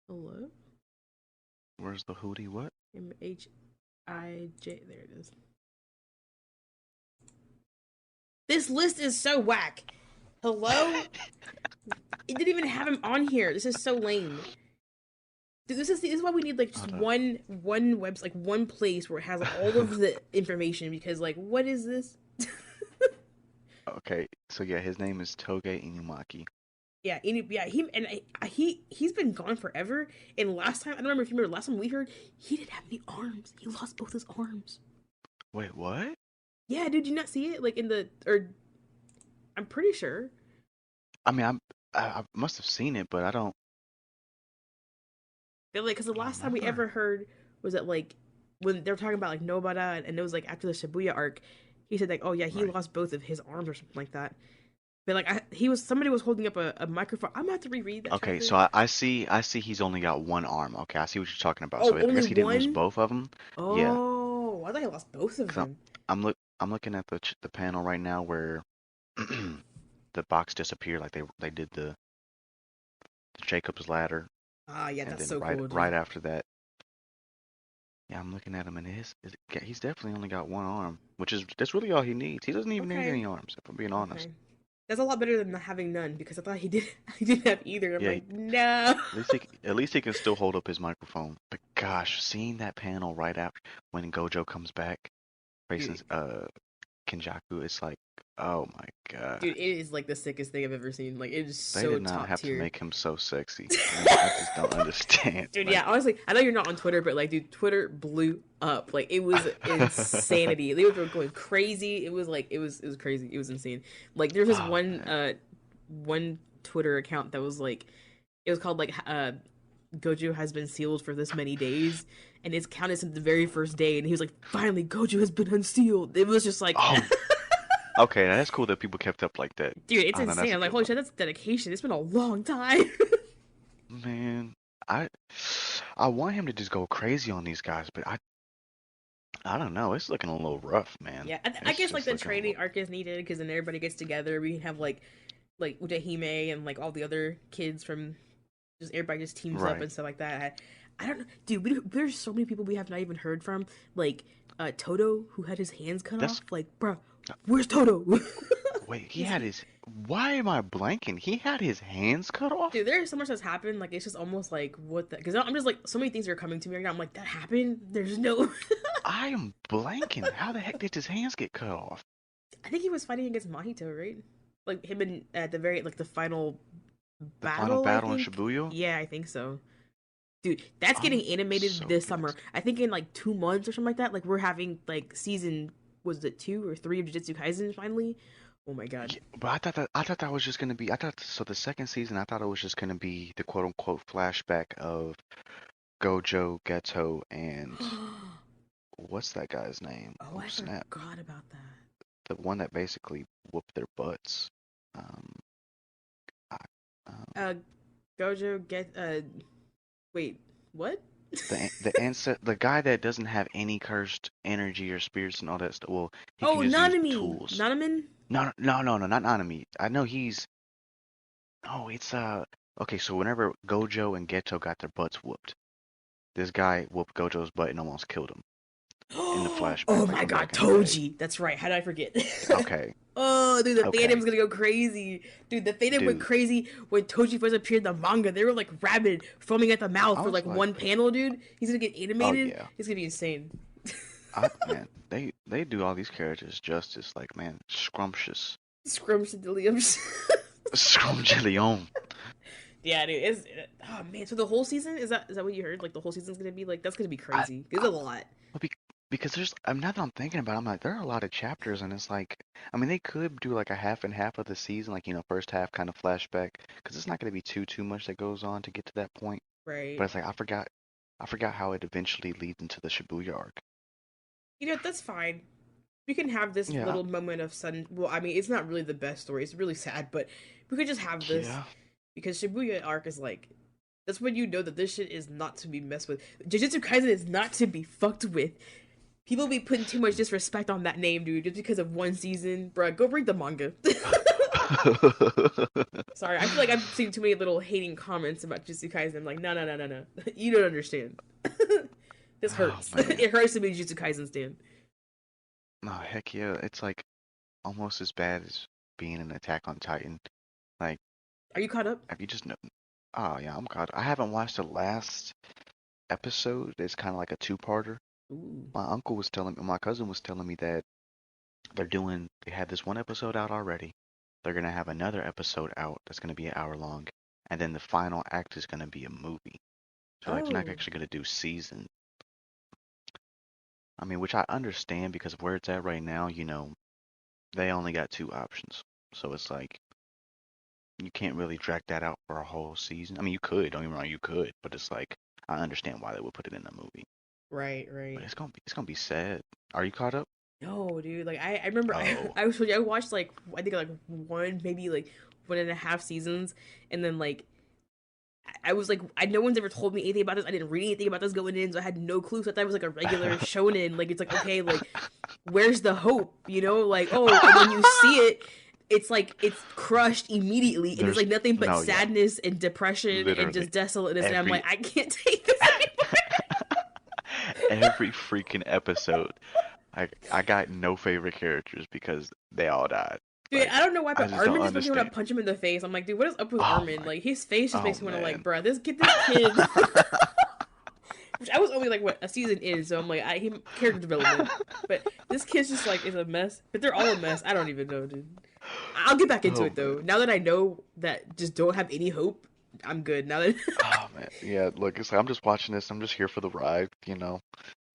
Speaker 1: Hello?
Speaker 2: Where's the hootie? What?
Speaker 1: MHIJ. There it is. This list is so whack. Hello? It didn't even have him on here. This is so lame. Dude, this is why we need like just
Speaker 2: Hold up.
Speaker 1: one website, like one place where it has all of the information. Because like, what is this?
Speaker 2: Okay, so yeah, his name is Toge Inumaki.
Speaker 1: Yeah, he's been gone forever. And last time, I don't remember if you remember last time we heard, he didn't have any arms. He lost both his arms.
Speaker 2: Wait, what?
Speaker 1: Yeah, dude, did you not see it? Like in the or I'm pretty sure.
Speaker 2: I mean, I must have seen it, but I don't.
Speaker 1: They're like, because the
Speaker 2: I don't
Speaker 1: last time we
Speaker 2: remember.
Speaker 1: ever heard was that like when they were talking about like Nobara, and it was like after the Shibuya arc, he said like, oh yeah, he
Speaker 2: Right.
Speaker 1: lost both of his arms or something like that. But like somebody was holding up a microphone. I'm gonna have to reread that
Speaker 2: Okay,
Speaker 1: chapter.
Speaker 2: so I see he's only got one arm. Okay, I see what you're talking about. So
Speaker 1: Oh,
Speaker 2: I
Speaker 1: only
Speaker 2: guess he didn't lose
Speaker 1: one?
Speaker 2: both of them. Yeah,
Speaker 1: Oh, I thought he lost both of
Speaker 2: because
Speaker 1: them.
Speaker 2: I'm looking at the panel right now where the box disappeared, like they did the Jacob's ladder,
Speaker 1: Ah, yeah,
Speaker 2: and
Speaker 1: that's
Speaker 2: then
Speaker 1: so
Speaker 2: right
Speaker 1: cool, dude.
Speaker 2: right after that, yeah, I'm looking at him and yeah, he's definitely only got one arm, which is that's really all he needs. He doesn't even need
Speaker 1: Okay,
Speaker 2: any arms, if I'm being honest.
Speaker 1: okay. That's a lot better than having none because I thought he did. He didn't have either. I'm
Speaker 2: Yeah,
Speaker 1: like, no.
Speaker 2: at least he can still hold up his microphone. But gosh, seeing that panel right after when Gojo comes back facing
Speaker 1: Dude,
Speaker 2: Kenjaku, it's like, oh my god.
Speaker 1: dude, it is like the sickest thing I've ever seen. Like, it is
Speaker 2: They
Speaker 1: so
Speaker 2: did not
Speaker 1: top
Speaker 2: have to
Speaker 1: tier.
Speaker 2: make him so sexy. I just don't understand.
Speaker 1: Dude, yeah,
Speaker 2: Like,
Speaker 1: honestly, I know you're not on Twitter, but like, dude, Twitter blew up. Like, it was insanity. They were going crazy. It was like, it was crazy. It was insane. Like, there's this
Speaker 2: oh man.
Speaker 1: one Twitter account that was like, it was called like, Gojo has been sealed for this many days, and it's counted since the very first day. And he was like, finally, Gojo has been unsealed. It was just like,
Speaker 2: Oh, okay, that's cool that people kept up like that.
Speaker 1: dude, it's
Speaker 2: Oh no, that's
Speaker 1: insane.
Speaker 2: a
Speaker 1: I'm like,
Speaker 2: good
Speaker 1: holy
Speaker 2: one.
Speaker 1: shit, that's dedication. It's been a long time.
Speaker 2: Man, I I want him to just go crazy on these guys, but I don't know. It's looking a little rough, man.
Speaker 1: Yeah, I
Speaker 2: It's
Speaker 1: guess like
Speaker 2: just
Speaker 1: the
Speaker 2: looking a
Speaker 1: training
Speaker 2: little.
Speaker 1: arc is needed because then everybody gets together. We can have like Utahime and like all the other kids from just everybody just teams up
Speaker 2: Right.
Speaker 1: and stuff like that. I don't know, dude. There's so many people we have not even heard from, like Toto who had his hands cut
Speaker 2: That's
Speaker 1: off. Like, bro, where's Toto?
Speaker 2: wait, he
Speaker 1: Is
Speaker 2: had
Speaker 1: he?
Speaker 2: his. Why am I blanking? He had his hands cut off?
Speaker 1: Dude, there's so much that's happened. Like, it's just almost like what the? Because I'm just like so many things are coming to me right now. I'm like, that happened. There's no.
Speaker 2: I am blanking. How the heck did his hands get cut off?
Speaker 1: I think he was fighting against Mahito, right? Like him in at the very like the final
Speaker 2: The final
Speaker 1: battle, I
Speaker 2: battle in
Speaker 1: think.
Speaker 2: Shibuya?
Speaker 1: Yeah, I think so. Dude, that's getting
Speaker 2: I'm
Speaker 1: animated
Speaker 2: so
Speaker 1: this summer.
Speaker 2: pissed.
Speaker 1: I think in like 2 months or something like that. Like we're having like season was it 2 or 3 of Jujutsu Kaisen finally? Oh my god.
Speaker 2: Yeah, but I thought that was just gonna be I thought so the second season I thought it was just gonna be the quote unquote flashback of Gojo, Geto, and
Speaker 1: Oh,
Speaker 2: what's that guy's name? Oh
Speaker 1: I
Speaker 2: snap.
Speaker 1: forgot about that.
Speaker 2: The one that basically whooped their butts. Um, I,
Speaker 1: Uh, Gojo get wait, what?
Speaker 2: the guy that doesn't have any cursed energy or spirits and all that stuff. Well, he can
Speaker 1: Oh,
Speaker 2: just use the
Speaker 1: Nanami,
Speaker 2: tools.
Speaker 1: Nanaman.
Speaker 2: No, not Nanami. I know he's. Oh, it's Okay, so whenever Gojo and Geto got their butts whooped, this guy whooped Gojo's butt and almost killed him in the flashback,
Speaker 1: Oh
Speaker 2: like
Speaker 1: my
Speaker 2: from
Speaker 1: god,
Speaker 2: back in the day.
Speaker 1: Toji. That's right. How did I forget?
Speaker 2: Okay,
Speaker 1: Oh, dude, the
Speaker 2: okay,
Speaker 1: fandom's gonna go crazy. Dude, the fandom went
Speaker 2: dude.
Speaker 1: crazy when Toji first appeared in the manga. They were like rabid, foaming at the mouth
Speaker 2: I
Speaker 1: for
Speaker 2: was
Speaker 1: like
Speaker 2: like,
Speaker 1: one panel, dude. He's gonna get
Speaker 2: oh
Speaker 1: animated.
Speaker 2: yeah,
Speaker 1: It's gonna be insane.
Speaker 2: man, they do all these characters justice. Like, man, scrumptious,
Speaker 1: Scrumdiddlyums.
Speaker 2: scrumptious.
Speaker 1: Yeah, dude. Oh man. So the whole season is that what you heard? Like the whole season's gonna be like that's gonna be
Speaker 2: I,
Speaker 1: crazy. It's
Speaker 2: I
Speaker 1: a lot.
Speaker 2: well, because I'm now that I'm thinking about it, I'm like, there are a lot of chapters, and it's like, I mean, they could do like a half and half of the season, like, first half kind of flashback, because it's not going to be too much that goes on to get to that point. But
Speaker 1: Right.
Speaker 2: it's like I forgot how it eventually leads into the Shibuya arc.
Speaker 1: You know that's fine. We can have this
Speaker 2: Yeah,
Speaker 1: little moment of sudden. Well, I mean, it's not really the best story. It's really sad, but we could just have this
Speaker 2: yeah.
Speaker 1: because Shibuya arc is like that's when you know that this shit is not to be messed with. Jujutsu Kaisen is not to be fucked with. People be putting too much disrespect on that name, dude, just because of one season. Bruh, go read the manga. Sorry, I feel like I've seen too many little hating comments about Jujutsu Kaisen. I'm like, no, no, no, no, no. You don't understand. This
Speaker 2: Oh
Speaker 1: hurts.
Speaker 2: man,
Speaker 1: It hurts to be a Jujutsu Kaisen stan.
Speaker 2: no, heck yeah, it's like almost as bad as being an Attack on Titan. Like,
Speaker 1: Are you caught up?
Speaker 2: have you just know? Oh yeah, I'm caught. I haven't watched the last episode. It's kind of like a two-parter.
Speaker 1: Ooh.
Speaker 2: My cousin was telling me that they had this one episode out already. They're gonna have another episode out that's gonna be an hour long, and then the final act is gonna be a movie. So like they're not
Speaker 1: Oh.
Speaker 2: actually gonna do season. I mean, which I understand because of where it's at right now, they only got two options. So it's like you can't really drag that out for a whole season. I mean, you could, don't get me wrong, you could, but it's like I understand why they would put it in a movie.
Speaker 1: Right,
Speaker 2: But
Speaker 1: right.
Speaker 2: it's gonna be sad. Are you caught up?
Speaker 1: No, dude. Like I remember
Speaker 2: Oh.
Speaker 1: I watched like I think like one maybe like 1.5 seasons, and then like I was like no one's ever told me anything about this. I didn't read anything about this going in, so I had no clue. So I thought it was like a regular shonen. Like it's like okay, like where's the hope? You know, like oh, and then you see it. It's like it's crushed immediately, and it's
Speaker 2: There's
Speaker 1: like nothing but
Speaker 2: no, yeah,
Speaker 1: sadness and depression and
Speaker 2: literally
Speaker 1: just desolateness. And I'm
Speaker 2: every
Speaker 1: like, I can't take this
Speaker 2: every freaking episode. I got no favorite characters because they all died.
Speaker 1: Dude,
Speaker 2: Like
Speaker 1: I don't know why,
Speaker 2: I
Speaker 1: but
Speaker 2: just don't
Speaker 1: Armin just makes me want
Speaker 2: understand.
Speaker 1: to punch him in the face. I'm like, dude, what is up with
Speaker 2: Oh
Speaker 1: Armin?
Speaker 2: my,
Speaker 1: Like, his face just
Speaker 2: oh
Speaker 1: makes me want to, like,
Speaker 2: man.
Speaker 1: bruh, this kid. Which I was only like what a season in, so I'm like, he character development. But this kid's just like is a mess. But they're all a mess. I don't even know, dude. I'll get back into
Speaker 2: Oh
Speaker 1: it
Speaker 2: man.
Speaker 1: though. Now that I know that just don't have any hope, I'm good. Now that
Speaker 2: Oh man. Yeah, look, it's like I'm just watching this. I'm just here for the ride, I'm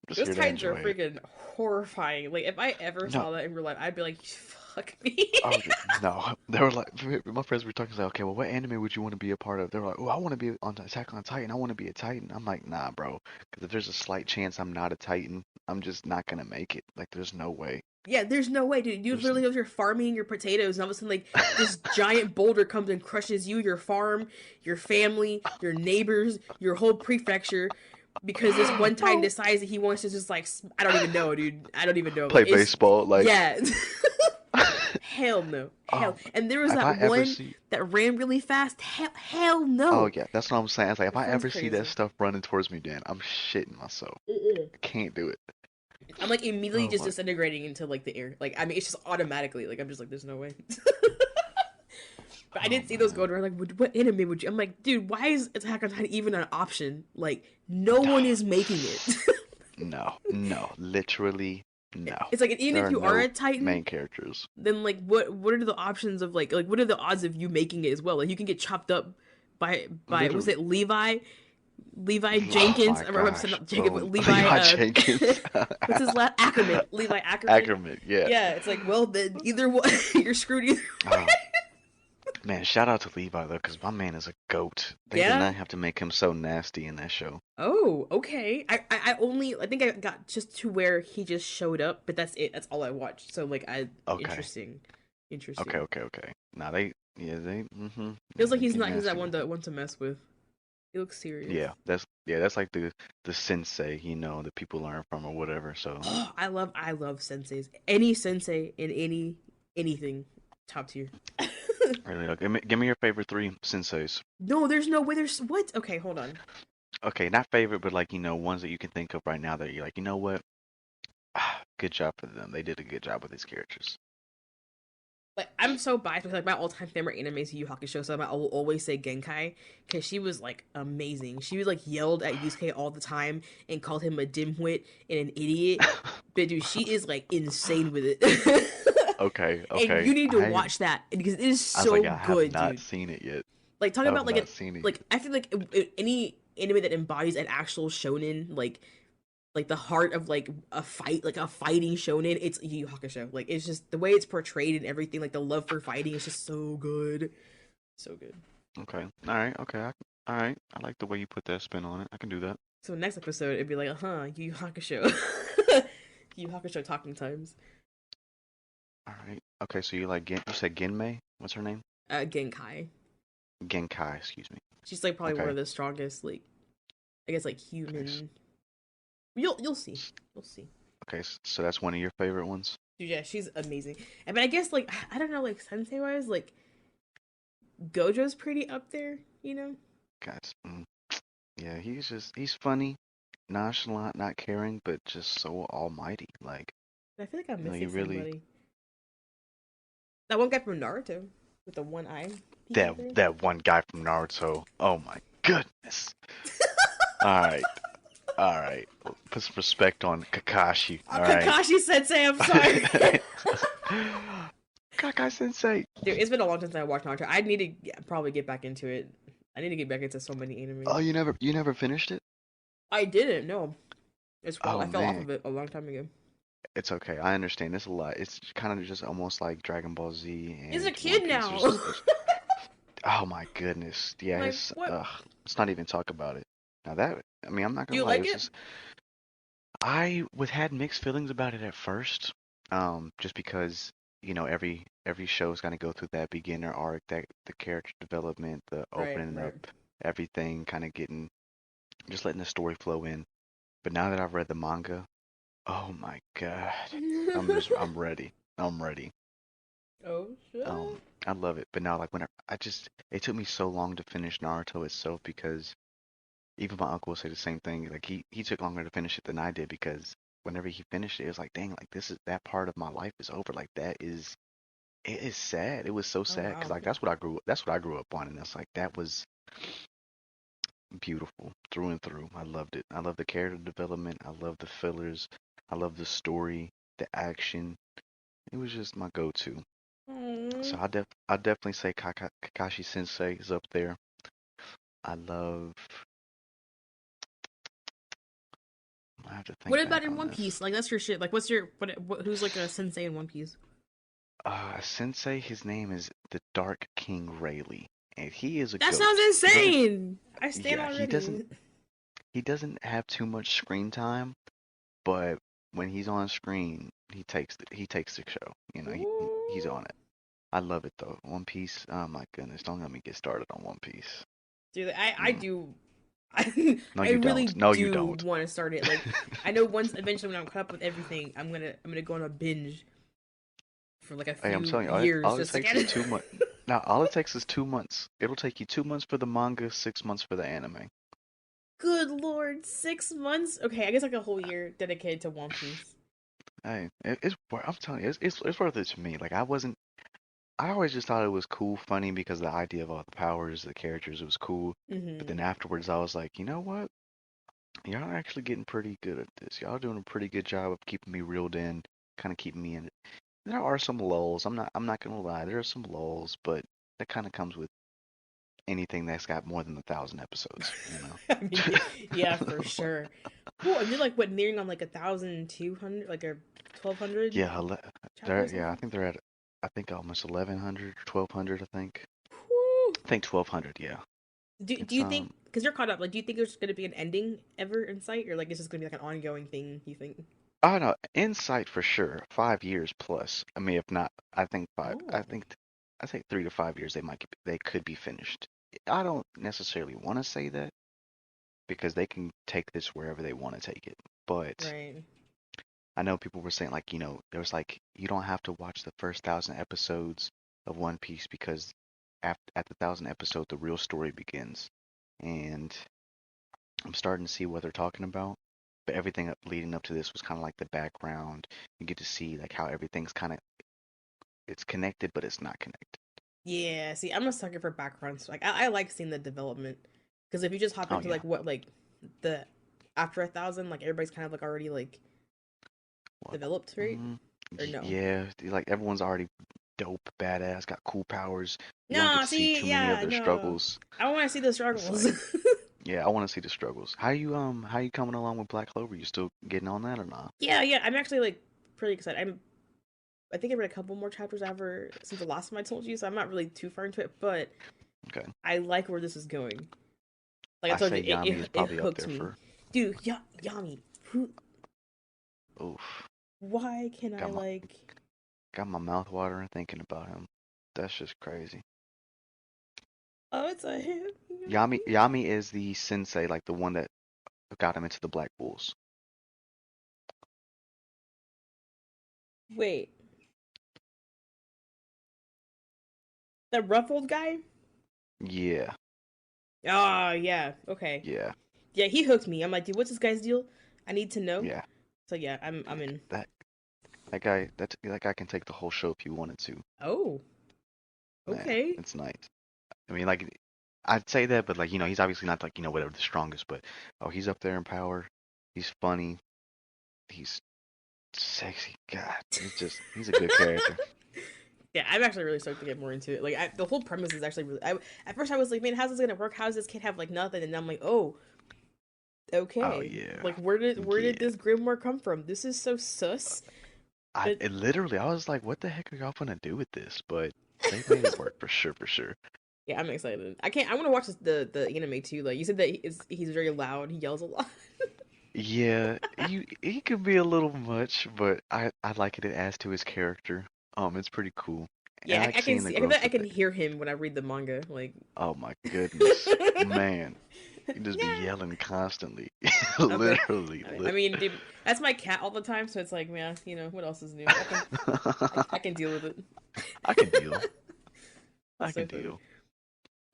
Speaker 2: just
Speaker 1: those
Speaker 2: here to
Speaker 1: Titans are
Speaker 2: enjoy it.
Speaker 1: freaking horrifying. Like if I ever
Speaker 2: No,
Speaker 1: saw that in real life, I'd be like, fuck me.
Speaker 2: oh yeah, no. They were like, my friends were talking like, okay, well, what anime would you want to be a part of? They were like, oh, I want to be on Attack on Titan. I want to be a Titan. I'm like, nah, bro. Because if there's a slight chance I'm not a Titan, I'm just not gonna make it. Like, there's no way.
Speaker 1: Yeah, there's no way, dude. You
Speaker 2: There's,
Speaker 1: literally you're farming your potatoes, and all of a sudden, like this giant boulder comes and crushes you, your farm, your family, your neighbors, your whole prefecture, because this one time
Speaker 2: oh,
Speaker 1: decides that he wants to just like I don't even know, dude. I don't even know. Like
Speaker 2: play
Speaker 1: it's
Speaker 2: baseball. Like,
Speaker 1: yeah, hell no, hell.
Speaker 2: oh,
Speaker 1: And there was
Speaker 2: if
Speaker 1: that
Speaker 2: I ever
Speaker 1: one
Speaker 2: see,
Speaker 1: that ran really fast. Hell
Speaker 2: oh
Speaker 1: no.
Speaker 2: yeah, that's what I'm saying. It's like if
Speaker 1: That
Speaker 2: I
Speaker 1: sounds
Speaker 2: ever see that
Speaker 1: crazy.
Speaker 2: stuff running towards me, Dan, I'm shitting myself.
Speaker 1: Mm-mm.
Speaker 2: I can't do it.
Speaker 1: I'm like immediately
Speaker 2: Oh
Speaker 1: just
Speaker 2: my,
Speaker 1: disintegrating into like the air. Like I mean, it's just automatically. Like I'm just like, there's no way. But I
Speaker 2: oh
Speaker 1: didn't see those
Speaker 2: man.
Speaker 1: going around. Like, what anime would you? I'm like, dude, why is Attack on Titan even an option? Like, no one is making it.
Speaker 2: No, no, literally. No,
Speaker 1: It's like even
Speaker 2: there
Speaker 1: if
Speaker 2: are
Speaker 1: you are
Speaker 2: no
Speaker 1: a Titan,
Speaker 2: main characters.
Speaker 1: then like what are the options of like what are the odds of you making it as well? Like you can get chopped up by was
Speaker 2: Literally.
Speaker 1: it Levi
Speaker 2: Oh
Speaker 1: Jenkins?
Speaker 2: my
Speaker 1: Or
Speaker 2: gosh.
Speaker 1: not Jacob, but Levi.
Speaker 2: Levi Jenkins.
Speaker 1: What's his last Ackerman? Levi Ackerman.
Speaker 2: Ackerman, yeah.
Speaker 1: Yeah, it's like well then either one you're screwed either way.
Speaker 2: Oh, man, shout out to Levi though, because my man is a goat. They did
Speaker 1: Yeah.
Speaker 2: not have to make him so nasty in that show.
Speaker 1: Oh, okay. I only I think I got just to where he just showed up, but that's it. That's all I watched. So like I
Speaker 2: Okay.
Speaker 1: interesting,
Speaker 2: Okay,
Speaker 1: interesting.
Speaker 2: okay, okay. Now they, yeah,
Speaker 1: Feels like
Speaker 2: they get
Speaker 1: he's that
Speaker 2: nasty
Speaker 1: one
Speaker 2: with it.
Speaker 1: to mess with. He looks serious.
Speaker 2: Yeah, that's like the sensei, the people learn from or whatever. So,
Speaker 1: Oh, I love senseis. Any sensei in anything, top tier.
Speaker 2: really, like, give me your favorite three senseis.
Speaker 1: No, there's no way. There's what? Okay, hold on.
Speaker 2: Okay, not favorite, but like, ones that you can think of right now that you're like, you know what? Good job for them. They did a good job with these characters.
Speaker 1: Like I'm so biased because like my all time favorite anime is Yu Yu Hakusho, so I will always say Genkai because she was like amazing. She was like yelled at Yusuke all the time and called him a dimwit and an idiot. But dude, she is like insane with it.
Speaker 2: Okay,
Speaker 1: And
Speaker 2: okay.
Speaker 1: you need to watch that because it is
Speaker 2: I was like,
Speaker 1: so
Speaker 2: I have
Speaker 1: good,
Speaker 2: not
Speaker 1: dude.
Speaker 2: seen it yet.
Speaker 1: Like talk
Speaker 2: I
Speaker 1: about
Speaker 2: have
Speaker 1: like
Speaker 2: not seen it.
Speaker 1: like I feel like any anime that embodies an actual shonen like the heart of like a fight, like a fighting shonen, it's Yu Yu Hakusho. Like it's just the way it's portrayed and everything, like the love for fighting is just so good, so good.
Speaker 2: Okay. All right. Okay. All right. I like the way you put that spin on it. I can do that.
Speaker 1: So next episode it'd be like, Yu Yu Hakusho, Yu Yu Hakusho talking times.
Speaker 2: All right. Okay. So you said Genmei? What's her name?
Speaker 1: Genkai.
Speaker 2: Genkai. Excuse me.
Speaker 1: She's like probably one
Speaker 2: Okay.
Speaker 1: of the strongest, like I guess like
Speaker 2: Okay.
Speaker 1: human. You'll see.
Speaker 2: Okay. So that's one of your favorite ones.
Speaker 1: Dude, yeah, she's amazing. And but I guess like I don't know, like sensei wise, like Gojo's pretty up there, you know.
Speaker 2: Guys. Yeah. He's funny, nonchalant, not caring, but just so almighty. Like,
Speaker 1: I feel like I'm
Speaker 2: he
Speaker 1: missing
Speaker 2: really
Speaker 1: somebody. That one guy from Naruto with the one eye peeking
Speaker 2: that
Speaker 1: through.
Speaker 2: that one guy from Naruto. Oh my goodness. All right. All right. Put some respect on Kakashi. All right.
Speaker 1: Kakashi Sensei, I'm sorry.
Speaker 2: Kakai Sensei.
Speaker 1: Dude, it's been a long time since I watched Naruto. I need to probably get back into it. I need to get back into so many animes.
Speaker 2: Oh, you never finished it?
Speaker 1: I didn't. No, I
Speaker 2: Oh
Speaker 1: fell off
Speaker 2: man,
Speaker 1: of it a long time ago.
Speaker 2: it's okay. I understand. It's a lot. It's kind of just almost like Dragon Ball Z
Speaker 1: He's a
Speaker 2: and One
Speaker 1: kid
Speaker 2: Piece.
Speaker 1: now.
Speaker 2: Oh my goodness. Yeah,
Speaker 1: Like what?
Speaker 2: let's not even talk about it. Now that, I mean, I'm not
Speaker 1: Do
Speaker 2: gonna
Speaker 1: you
Speaker 2: lie.
Speaker 1: like it?
Speaker 2: I would had mixed feelings about it at first. Just because, every show's gonna go through that beginner arc, that the character development, the
Speaker 1: Right,
Speaker 2: opening up
Speaker 1: right.
Speaker 2: everything, kind of just letting the story flow in. But now that I've read the manga, oh my God. I'm ready. I'm ready.
Speaker 1: Oh shit.
Speaker 2: I love it. But now, like, whenever it took me so long to finish Naruto itself because even my uncle will say the same thing. Like, he took longer to finish it than I did because whenever he finished it, it was like, dang, like, that part of my life is over. Like, it is sad. It was so
Speaker 1: Oh
Speaker 2: sad because,
Speaker 1: wow.
Speaker 2: like, that's what I grew up on. And that's like, that was beautiful through and through. I loved it. I love the character development. I love the fillers. I love the story, the action. It was just my go-to.
Speaker 1: Aw.
Speaker 2: So I definitely say Kakashi Sensei is up there. I love. I have to
Speaker 1: What
Speaker 2: think
Speaker 1: about
Speaker 2: back
Speaker 1: in
Speaker 2: on
Speaker 1: One
Speaker 2: this.
Speaker 1: Piece? Like that's your shit. Like what's your who's like a sensei in One Piece?
Speaker 2: Sensei, his name is the Dark King Rayleigh, and he is a
Speaker 1: That sounds
Speaker 2: goat. He doesn't.
Speaker 1: insane. I stand
Speaker 2: Yeah, he doesn't.
Speaker 1: already.
Speaker 2: He doesn't have too much screen time, but when he's on screen, he takes the show. He's
Speaker 1: Ooh.
Speaker 2: on it. I love it though. One Piece. Oh my goodness! Don't let me get started on One Piece.
Speaker 1: Dude, I
Speaker 2: Mm.
Speaker 1: do I
Speaker 2: No,
Speaker 1: I
Speaker 2: you
Speaker 1: really
Speaker 2: don't. No, you
Speaker 1: do
Speaker 2: don't.
Speaker 1: want to start it. Like I know once eventually when I'm caught up with everything, I'm gonna go on a binge for like a
Speaker 2: Hey, I'm
Speaker 1: few
Speaker 2: telling you,
Speaker 1: years
Speaker 2: all it
Speaker 1: just to
Speaker 2: takes
Speaker 1: get
Speaker 2: is
Speaker 1: it.
Speaker 2: 2 months. Now, all it takes is 2 months. It'll take you 2 months for the manga, 6 months for the anime.
Speaker 1: Good lord, 6 months? Okay, I guess like a whole year dedicated to One Piece.
Speaker 2: Hey, I'm telling you, it's worth it to me. Like, I always just thought it was cool, funny because the idea of all the powers, the characters, it was cool. But then
Speaker 1: Mm-hmm.
Speaker 2: afterwards, I was like, you know what? Y'all are actually getting pretty good at this. Y'all are doing a pretty good job of keeping me reeled in, kind of keeping me in it. There are some lulls. I'm not gonna lie. There are some lulls, but that kind of comes with anything that's got more than 1,000 episodes, you know.
Speaker 1: I mean, yeah, yeah, for sure. Cool. And they're like what nearing on like 1,200, like a 1,200
Speaker 2: Yeah,
Speaker 1: chapter or
Speaker 2: yeah. I
Speaker 1: something.
Speaker 2: think they're at, I think almost 1,100, 1,200.
Speaker 1: Whew.
Speaker 2: I think 1,200. Yeah.
Speaker 1: Do
Speaker 2: It's
Speaker 1: you think because you're caught up? Like, do you think there's gonna be an ending ever in sight, or like it's just gonna be like an ongoing thing? You think?
Speaker 2: I don't know. Insight for sure. 5 years plus. I mean, if not, I think five.
Speaker 1: Oh,
Speaker 2: I think 3 to 5 years they could be finished. I don't necessarily want to say that because they can take this wherever they want to take it. But
Speaker 1: right.
Speaker 2: I know people were saying like, there was like you don't have to watch the first 1,000 episodes of One Piece because at the 1,000th episode the real story begins. And I'm starting to see what they're talking about. But everything leading up to this was kind of like the background. You get to see like how everything's kind of it's connected, but it's not connected.
Speaker 1: Yeah. See, I'm a sucker for backgrounds. Like, I like seeing the development because if you just hop
Speaker 2: Oh
Speaker 1: into
Speaker 2: yeah.
Speaker 1: like what like the after 1,000, like everybody's kind of like already like
Speaker 2: What?
Speaker 1: developed, right?
Speaker 2: Mm,
Speaker 1: Or no?
Speaker 2: yeah, like everyone's already dope, badass, got cool powers. You don't get
Speaker 1: No.
Speaker 2: to see
Speaker 1: See,
Speaker 2: too many of
Speaker 1: yeah,
Speaker 2: their
Speaker 1: no.
Speaker 2: struggles.
Speaker 1: I want to see the
Speaker 2: It's
Speaker 1: struggles.
Speaker 2: like, yeah, I want to see the struggles. How you coming along with Black Clover? You still getting on that or not?
Speaker 1: Yeah, yeah. I'm actually like pretty excited. I think I read a couple more chapters ever since the last time I told you, so I'm not really too far into it, but
Speaker 2: Okay.
Speaker 1: I like where this is going. Like I
Speaker 2: I
Speaker 1: told you,
Speaker 2: say Yami is
Speaker 1: it
Speaker 2: probably up
Speaker 1: hooked
Speaker 2: there
Speaker 1: me,
Speaker 2: for.
Speaker 1: dude. Yami, who?
Speaker 2: Oof.
Speaker 1: Why can I
Speaker 2: Got my
Speaker 1: like?
Speaker 2: got my mouth watering thinking about him. That's just crazy.
Speaker 1: Oh, it's a him.
Speaker 2: Yami is the sensei, like the one that got him into the Black Bulls.
Speaker 1: Wait, that ruffled guy?
Speaker 2: Yeah,
Speaker 1: Ah, yeah. Okay.
Speaker 2: yeah,
Speaker 1: Yeah, he hooked me. I'm like, dude, what's this guy's deal? I need to know.
Speaker 2: yeah.
Speaker 1: So yeah, I'm in.
Speaker 2: That that guy can take the whole show if he wanted to.
Speaker 1: Oh,
Speaker 2: Man,
Speaker 1: okay.
Speaker 2: it's nice. I mean, like I'd say that, but like he's obviously not like whatever the strongest, but oh, he's up there in power. He's funny. He's sexy. God, he's a good character.
Speaker 1: Yeah, I'm actually really stoked to get more into it. Like, the whole premise is actually really. At first, I was like, man, how's this gonna work? How's this kid have like nothing? And I'm like, oh,
Speaker 2: Oh
Speaker 1: okay.
Speaker 2: yeah,
Speaker 1: Like, where did
Speaker 2: yeah.
Speaker 1: this grimoire come from? This is so sus. But
Speaker 2: It literally, I was like, what the heck are y'all gonna do with this? But they made it work for sure, for sure.
Speaker 1: yeah, I'm excited. I can't. I want to watch the anime too. Like you said that he's very loud. He yells a lot.
Speaker 2: Yeah, he could be a little much, but I like it. It adds to his character. It's pretty cool, and
Speaker 1: Yeah,
Speaker 2: I like
Speaker 1: I can
Speaker 2: seeing the
Speaker 1: see. I feel like
Speaker 2: growth
Speaker 1: I
Speaker 2: of
Speaker 1: can
Speaker 2: it.
Speaker 1: hear him when I read the manga. Like,
Speaker 2: Oh my goodness, man, he just be
Speaker 1: yeah.
Speaker 2: yelling constantly,
Speaker 1: Okay.
Speaker 2: literally,
Speaker 1: I mean, dude, that's my cat all the time. So it's like, man, what else is new? I can deal with it.
Speaker 2: I can deal. I
Speaker 1: That's so
Speaker 2: can
Speaker 1: funny.
Speaker 2: deal.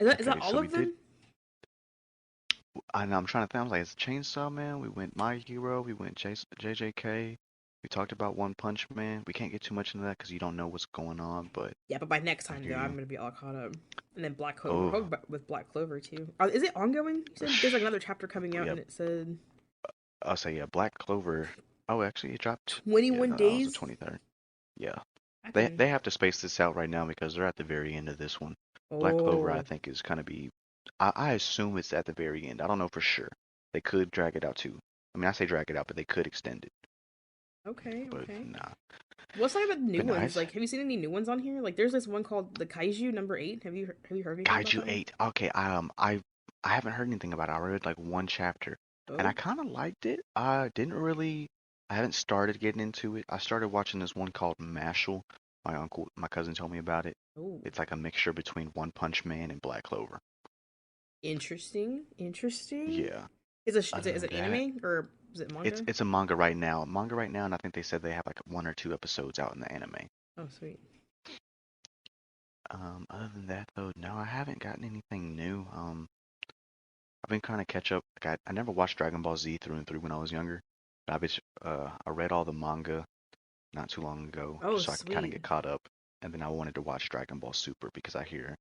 Speaker 1: Is that
Speaker 2: Okay,
Speaker 1: all
Speaker 2: so we
Speaker 1: of
Speaker 2: did.
Speaker 1: them?
Speaker 2: I'm trying to think. I was like, it's Chainsaw Man. We went My Hero. We went JJK. We talked about One Punch Man. We can't get too much into that because you don't know what's going on. But
Speaker 1: Yeah, but by next
Speaker 2: I
Speaker 1: time though,
Speaker 2: hear
Speaker 1: I'm
Speaker 2: you.
Speaker 1: gonna be all caught up. And then Black Clover. We're
Speaker 2: Oh,
Speaker 1: talking about with Black Clover too. Is it ongoing? You said there's like another chapter coming out,
Speaker 2: yeah.
Speaker 1: and it said
Speaker 2: I'll say yeah. Black Clover. Oh, actually, it dropped. Yeah,
Speaker 1: 21
Speaker 2: no, that was the
Speaker 1: days.
Speaker 2: 23rd. Yeah,
Speaker 1: I
Speaker 2: they
Speaker 1: can.
Speaker 2: have to space this out right now because they're at the very end of this one. Black Clover, I
Speaker 1: Oh,
Speaker 2: think, is gonna be. I assume it's at the very end. I don't know for sure. They could drag it out too. I mean, I say drag it out, but they could extend it.
Speaker 1: okay,
Speaker 2: But
Speaker 1: okay.
Speaker 2: nah.
Speaker 1: Let's talk about the new
Speaker 2: But
Speaker 1: ones.
Speaker 2: nice.
Speaker 1: Like, have you seen any new ones on here? Like, there's this one called the Kaiju number 8. Have you heard anything about
Speaker 2: Kaiju
Speaker 1: that one?
Speaker 2: 8. Okay, I haven't heard anything about it. I read like one chapter and I
Speaker 1: Oh,
Speaker 2: kind of liked it. I didn't really I haven't started getting into it. I started watching this one called Mashal. My cousin told me about it.
Speaker 1: oh,
Speaker 2: It's like a mixture between One Punch Man and Black Clover.
Speaker 1: interesting, interesting.
Speaker 2: Yeah.
Speaker 1: Is
Speaker 2: Other
Speaker 1: it
Speaker 2: than that,
Speaker 1: anime or is it manga?
Speaker 2: it's a manga right now. Manga right now, and I think they said they have like 1 or 2 episodes out in the anime.
Speaker 1: Oh, sweet.
Speaker 2: Other than that though, no, I haven't gotten anything new. I've been kind of catch up. Like I never watched Dragon Ball Z through and through when I was younger. But I read all the manga not too long ago
Speaker 1: Oh,
Speaker 2: just so I could kind of
Speaker 1: sweet.
Speaker 2: get caught up. And then I wanted to watch Dragon Ball Super because I hear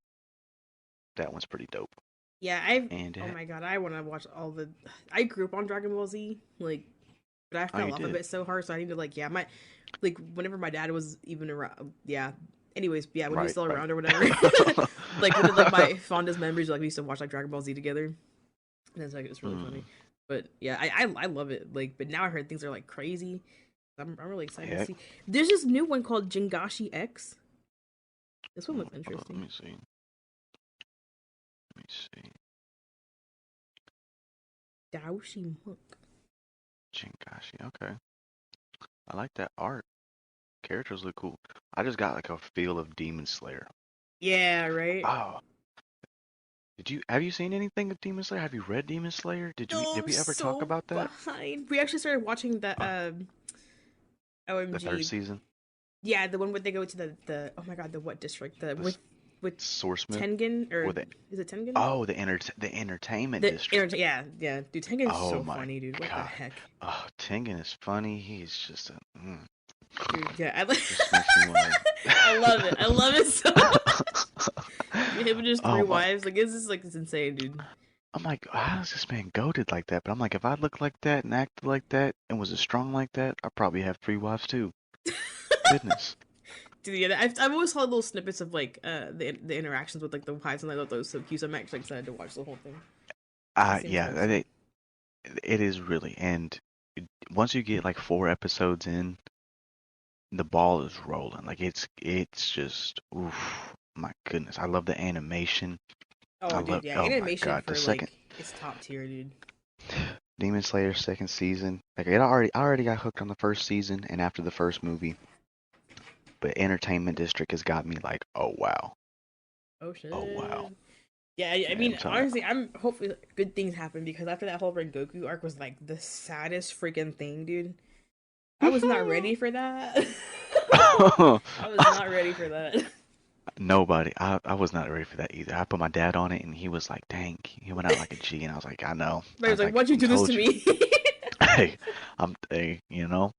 Speaker 2: that one's pretty dope.
Speaker 1: Yeah, I
Speaker 2: And
Speaker 1: oh my god, I want to watch all the. I grew up on Dragon Ball Z, like, but I
Speaker 2: oh,
Speaker 1: fell
Speaker 2: you
Speaker 1: off of
Speaker 2: did.
Speaker 1: it so hard, so I need to like, yeah, my like whenever my dad was even around, yeah. Anyways, yeah, when he was
Speaker 2: Right,
Speaker 1: still
Speaker 2: right.
Speaker 1: around or whatever, like one of like my fondest memories, like we used to watch like Dragon Ball Z together, and it's like it's really
Speaker 2: Mm,
Speaker 1: funny. But yeah, I love it. Like, but now I heard things are like crazy. I'm really excited to
Speaker 2: heck.
Speaker 1: see. There's this new one called Jingashi X. This one looks
Speaker 2: Hold on, let
Speaker 1: interesting.
Speaker 2: me see. Let me see.
Speaker 1: Daoshi Monk.
Speaker 2: Jingashi. Okay. I like that art. Characters look cool. I just got like a feel of Demon Slayer.
Speaker 1: Yeah, right.
Speaker 2: Oh, have you seen anything of Demon Slayer? Have you read Demon Slayer?
Speaker 1: Oh,
Speaker 2: Did
Speaker 1: I'm
Speaker 2: we ever talk
Speaker 1: so
Speaker 2: about that?
Speaker 1: behind. We actually started watching that
Speaker 2: Uh, the third
Speaker 1: OMG.
Speaker 2: season?
Speaker 1: Yeah, the one where they go to the oh my god, the what district? The
Speaker 2: The
Speaker 1: with
Speaker 2: Swordsmith?
Speaker 1: Tengen
Speaker 2: Or
Speaker 1: or
Speaker 2: the
Speaker 1: is it Tengen?
Speaker 2: Oh, the entertainment district.
Speaker 1: Yeah, yeah. Dude, Tengen is
Speaker 2: Oh
Speaker 1: so
Speaker 2: my
Speaker 1: funny, dude. What the
Speaker 2: God.
Speaker 1: heck?
Speaker 2: Oh, Tengen is funny. He's just a
Speaker 1: Dude, yeah.
Speaker 2: just makes me want
Speaker 1: I love it. I love it so much.
Speaker 2: to.
Speaker 1: Him and his three
Speaker 2: Oh my.
Speaker 1: wives, like it's just like it's insane, dude.
Speaker 2: I'm like, how is this man goated like that? But I'm like, if I looked like that and acted like that and was as strong like that, I'd probably have three wives too. Goodness.
Speaker 1: Dude, yeah, I've always saw little snippets of like the interactions with like the wives, and I thought those so cute. So I'm actually excited to watch the whole thing. It seems
Speaker 2: Yeah,
Speaker 1: wholesome.
Speaker 2: it is really. And once you get like 4 episodes in, the ball is rolling. Like it's just, oof, my goodness. I love the animation.
Speaker 1: Oh, dude, yeah,
Speaker 2: Oh my
Speaker 1: animation
Speaker 2: God, the
Speaker 1: for
Speaker 2: second
Speaker 1: like it's top tier, dude.
Speaker 2: Demon Slayer second season. Like I already got hooked on the first season and after the first movie, but Entertainment District has got me like, oh wow,
Speaker 1: Oh
Speaker 2: oh wow.
Speaker 1: shit. Yeah, I
Speaker 2: Yeah, I'm
Speaker 1: mean,
Speaker 2: telling
Speaker 1: honestly, I'm hopefully good things happen because after that whole Rengoku arc was like the saddest freaking thing, dude. I was not ready for that.
Speaker 2: you.
Speaker 1: I was not ready for that.
Speaker 2: Nobody. I was not ready for that either. I put my dad on it and he was like, dang, he went out like a G and I was like, I know.
Speaker 1: But I was like,
Speaker 2: Like
Speaker 1: "Why'd you
Speaker 2: I
Speaker 1: do this to
Speaker 2: told you.
Speaker 1: me?"
Speaker 2: Hey, hey, you know.